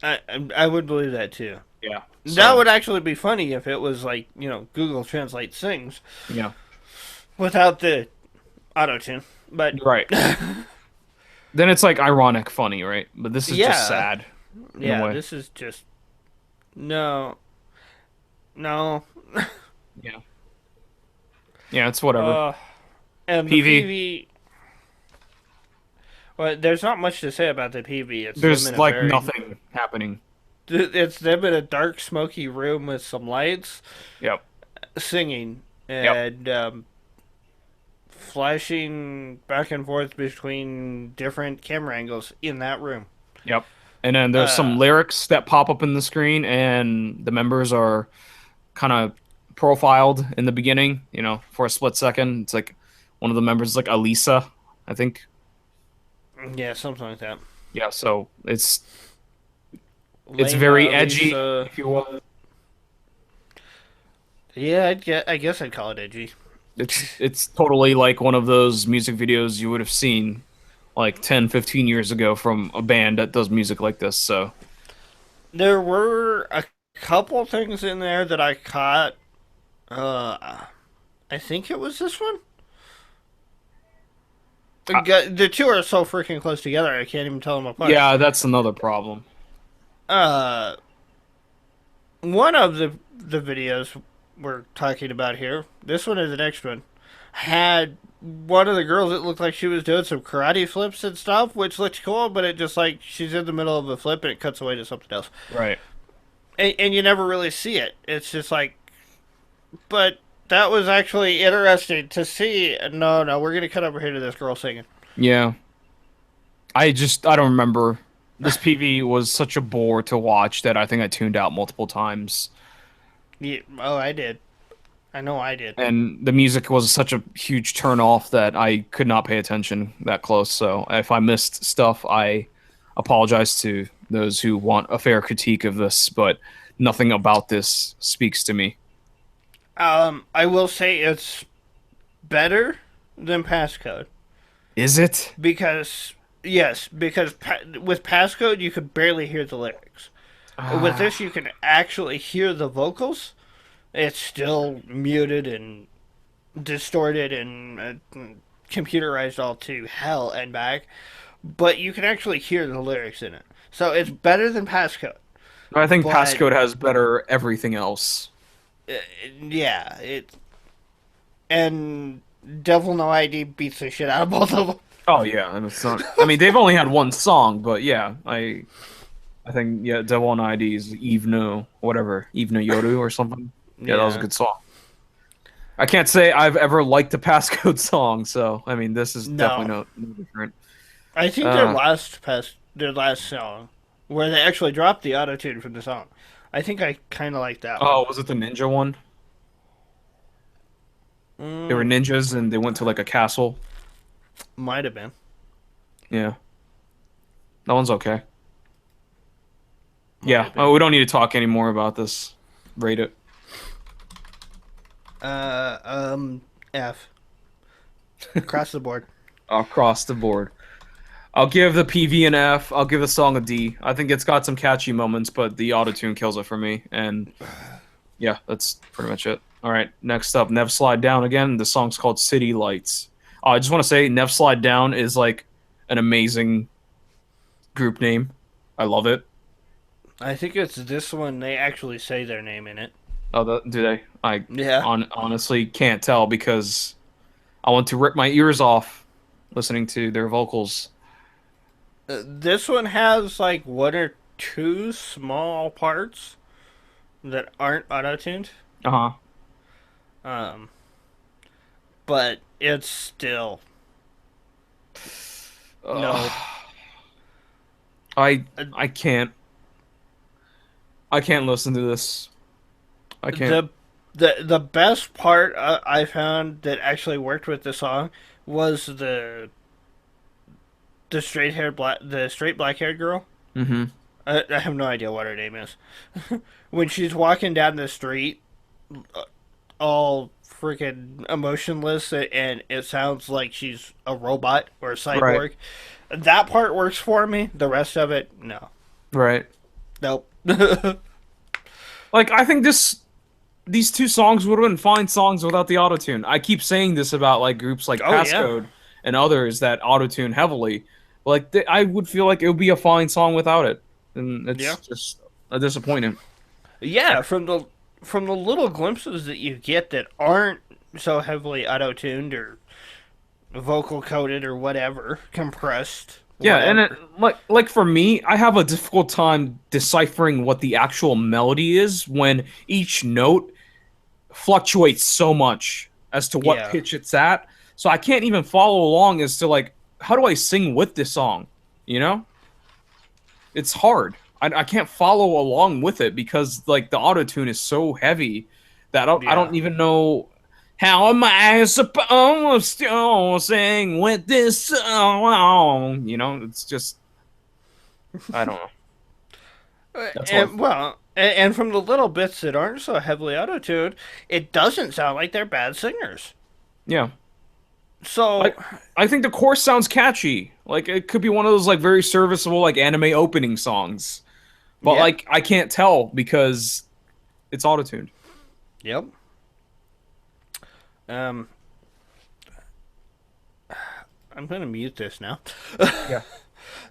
S2: I would believe that too.
S1: Yeah.
S2: That
S1: So
S2: would actually be funny if it was like, Google Translate sings
S1: yeah,
S2: without the auto tune. But
S1: right. Then it's like ironic funny, right? But this is just
S2: yeah,
S1: sad in a
S2: yeah,
S1: way.
S2: this is just no, no.
S1: Yeah. Yeah, it's whatever.
S2: Uh, and the
S1: PV.
S2: PV. Well, there's not much to say about the PV. It's them
S1: There's
S2: in a
S1: like
S2: very,
S1: nothing happening.
S2: it's them in a dark, smoky room with some lights,
S1: Yep.
S2: singing
S1: Yep.
S2: and flashing back and forth between different camera angles in that room.
S1: Yep. And then there's
S2: Uh,
S1: some lyrics that pop up in the screen, and the members are kind of profiled in the beginning, for a split second. It's like one of the members is like Alisa, I think.
S2: yeah, something like that.
S1: Yeah, so it's
S2: Lena,
S1: very edgy,
S2: Lisa.
S1: if you will.
S2: Yeah, I guess I'd call it edgy.
S1: It's totally like one of those music videos you would have seen like 10, 15 years ago from a band that does music like this. So,
S2: There were a couple things in there that I caught. I think it was this one.
S1: uh,
S2: The two are so freaking close together, I can't even tell them apart.
S1: yeah, that's another problem.
S2: Uh, one of the videos we're talking about here, this one is the next one, had one of the girls. It looked like she was doing some karate flips and stuff, which looked cool, but it just like she's in the middle of a flip and it cuts away to something else,
S1: Right.
S2: and you never really see it. It's just like, but that was actually interesting to see. No, no, we're gonna cut over here to this girl singing.
S1: Yeah. I don't remember. This PV was such a bore to watch that I think I tuned out multiple times.
S2: Yeah, oh, I did. I know I did.
S1: And the music was such a huge turn off that I could not pay attention that close. So if I missed stuff, I apologize to those who want a fair critique of this, but nothing about this speaks to me.
S2: I will say it's better than passcode
S1: Is it?
S2: because yes, because with passcode you could barely hear the lyrics. With
S1: Ah,
S2: this, you can actually hear the vocals. It's still muted and distorted and computerized all to hell and back, but you can actually hear the lyrics in it. So it's better than passcode.
S1: I think
S2: But
S1: Passcode has better everything else.
S2: uh, yeah, it and Devil No ID beats the shit out of both of them.
S1: Oh yeah, and it's not. I mean, they've only had one song, but yeah, I think yeah, Devil on ID's Eve No, whatever, Eve No Yoru or something. Yeah, that was a
S2: Yeah.
S1: good song. I can't say I've ever liked a Passcode song, so I mean, this is definitely
S2: No,
S1: no different.
S2: I think
S1: Uh,
S2: their last song, where they actually dropped the auto tune from the song, I think I kind of like that one.
S1: Oh, was it the ninja one? They were
S2: Mm,
S1: ninjas and they went to like a castle.
S2: might have been.
S1: Yeah, that one's okay.
S2: Might
S1: Yeah,
S2: have been.
S1: we don't need to talk anymore about this. Rate it.
S2: Uh, um, F across the board.
S1: Across the board. I'll give the PV an F. I'll give the song a D. I think it's got some catchy moments, but the autotune kills it for me. And yeah, that's pretty much it. All right, next up, Nev Slide Down again. The song's called City Lights. I just want to say Nev Slide Down is like an amazing group name. I love it.
S2: I think it's this one. They actually say their name in it.
S1: Oh, do they? I
S2: Yeah.
S1: honestly can't tell because I want to rip my ears off listening to their vocals.
S2: This one has like one or two small parts that aren't auto tuned.
S1: Uh-huh.
S2: Um, but it's still no.
S1: I
S2: Uh,
S1: I can't. I can't listen to this. I can't.
S2: the the best part I found that actually worked with the song was the straight black haired girl.
S1: Mm-hmm.
S2: I have no idea what her name is. When she's walking down the street, all freaking emotionless, and it sounds like she's a robot or a
S1: Right.
S2: cyborg. That part works for me. The rest of it, no,
S1: Right.
S2: nope. Oh
S1: Like I think these two songs would have been fine songs without the autotune. I keep saying this about like groups like
S2: yeah,
S1: Passcode and others that autotune heavily. Like I would feel like it would be a fine song without it, and
S2: yeah,
S1: it's just a disappointment.
S2: yeah. From the little glimpses that you get that aren't so heavily auto tuned or vocal coded or whatever, compressed,
S1: Yeah, and it,
S2: whatever.
S1: like for me, I have a difficult time deciphering what the actual melody is when each note fluctuates so much as to what
S2: Yeah,
S1: pitch it's at. So I can't even follow along as to like how do I sing with this song? You know, it's hard. I can't follow along with it because like the auto tune is so heavy that I
S2: yeah.
S1: don't even know how am I supposed to sing with this song. You know, it's just I don't know. That's what.
S2: And from the little bits that aren't so heavily auto tuned, it doesn't sound like they're bad singers.
S1: Yeah.
S2: So,
S1: Like I think the chorus sounds catchy. Like it could be one of those like very serviceable like anime opening songs. But
S2: yeah,
S1: like I can't tell because it's auto-tuned.
S2: yep. Um, I'm gonna mute this now.
S1: Yeah.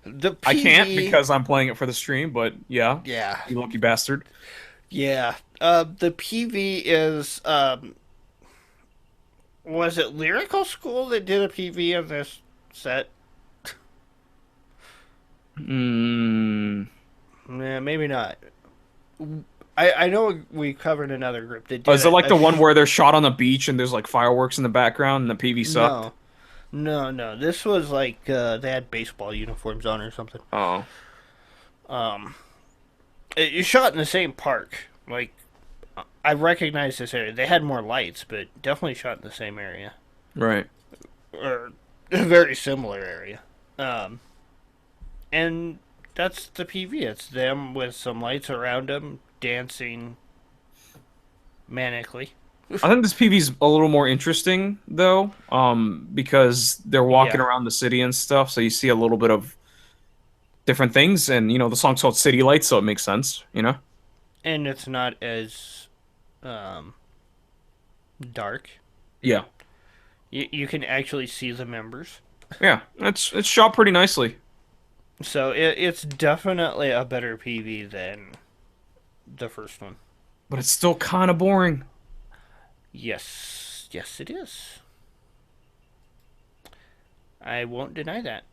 S2: The
S1: I can't
S2: PV,
S1: because I'm playing it for the stream, but yeah,
S2: yeah,
S1: you lucky bastard.
S2: yeah. The PV is was it Lyrical School that did a PV of this set?
S1: Mm.
S2: Yeah, maybe not. I know we covered another group that
S1: Oh,
S2: did
S1: is it like
S2: a
S1: the one where they're shot on the beach and there's like fireworks in the background and the PV sucked?
S2: no. No, no. This was like they had baseball uniforms on or something.
S1: Oh,
S2: Um, you shot in the same park. Like I recognize this area. They had more lights, but definitely shot in the same area
S1: right.
S2: or a very similar area. Um, and that's the PV. It's them with some lights around them dancing manically.
S1: I think this PV's a little more interesting though, because they're walking
S2: Yeah,
S1: around the city and stuff, so you see a little bit of different things, and you know the song's called City Lights, so it makes sense, you know?
S2: and it's not as um, dark.
S1: Yeah.
S2: You can actually see the members.
S1: Yeah, it's shot pretty nicely,
S2: So it's definitely a better PV than the first one.
S1: but it's still kind of boring.
S2: Yes, yes, it is. I won't deny that.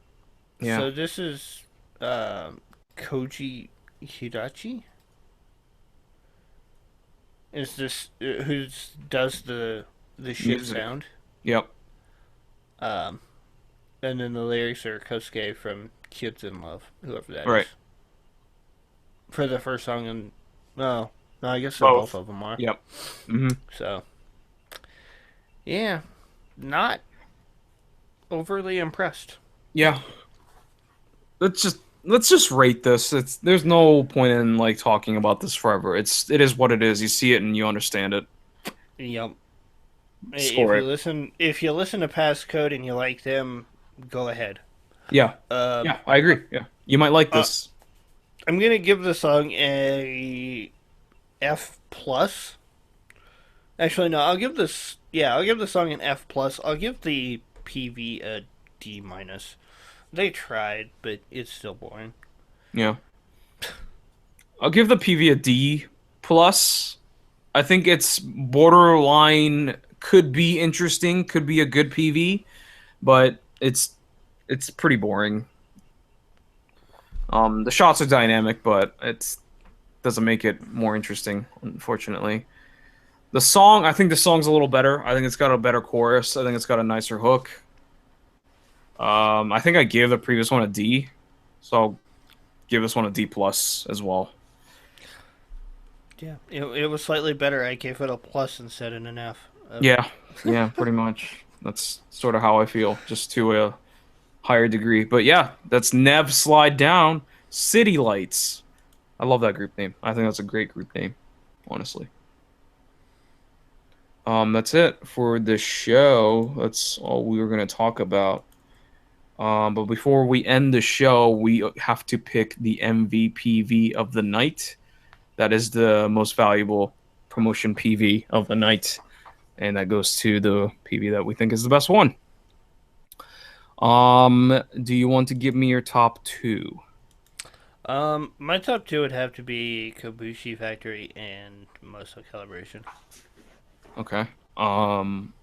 S1: Yeah.
S2: So this is uh, Koji Hirachi. Is this who does the ship
S1: Music.
S2: sound?
S1: Yep.
S2: Um, and then the lyrics are Kosuke from Kids in Love, whoever that is.
S1: Right.
S2: For the first song No, no, I guess they're both
S1: Both.
S2: of them are.
S1: Yep. Hmm.
S2: So yeah, not overly impressed.
S1: Yeah. Let's just rate this. There's no point in like talking about this forever. It is what it is. You see it and you understand it.
S2: Yep.
S1: Score it.
S2: If you listen to Passcode and you like them, go ahead.
S1: Yeah.
S2: Um,
S1: Yeah, I agree. Yeah. You might like
S2: uh,
S1: this.
S2: I'm gonna give the song a F plus. Actually, no, I'll give this. Yeah, I'll give the song an F plus. I'll give the PV a D minus. They tried, but it's still boring.
S1: Yeah. I'll give the PV a D plus. I think it's borderline, could be interesting, could be a good PV, but it's pretty boring. The shots are dynamic, but it doesn't make it more interesting, unfortunately. The song, I think the song's a little better. I think it's got a better chorus. I think it's got a nicer hook. I think I gave the previous one a D, so I'll give this one a D plus as well.
S2: Yeah, it was slightly better. I gave it a plus instead of an F.
S1: Yeah, yeah, pretty much. That's sort of how I feel, just to a higher degree. But yeah, that's Nev Slide Down City Lights. I love that group name. I think that's a great group name, honestly. That's it for the show. That's all we were gonna talk about. But before we end the show, we have to pick the MVP of the night. That is the most valuable promotion PV of the night, and that goes to the PV that we think is the best one. Do you want to give me your top two?
S2: My top two would have to be Kobushi Factory and Mousou Calibration.
S1: Okay. Um,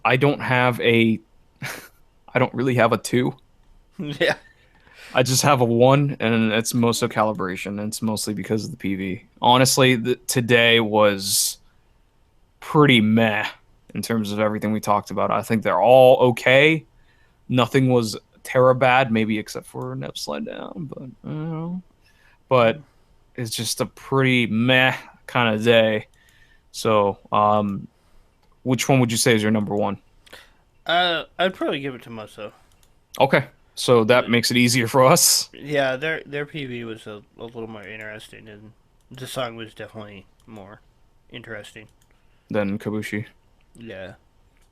S1: I don't have a, I don't really have a two.
S2: Yeah.
S1: I just have a one, and it's Moso Calibration. It's mostly because of the PV. Honestly, today was pretty meh in terms of everything we talked about. I think they're all okay. Nothing was terra bad, maybe except for Nep Slide Down, but I don't know. But it's just a pretty meh kind of day. So, which one would you say is your number one?
S2: I'd probably give it to Mousou.
S1: Okay, so that makes it easier for us.
S2: Yeah, their PV was a little more interesting, and the song was definitely more interesting.
S1: Then Kabushi.
S2: Yeah.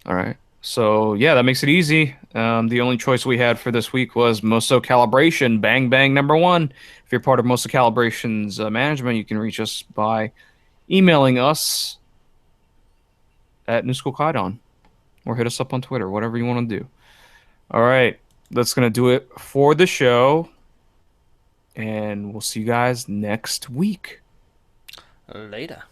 S1: All right. So yeah, that makes it easy. The only choice we had for this week was Moso Calibration. Bang bang number one. If you're part of Moso Calibration's management, you can reach us by emailing us at New School Kaidon or hit us up on Twitter, whatever you want to do. All right, that's gonna do it for the show, and we'll see you guys next week.
S2: Later.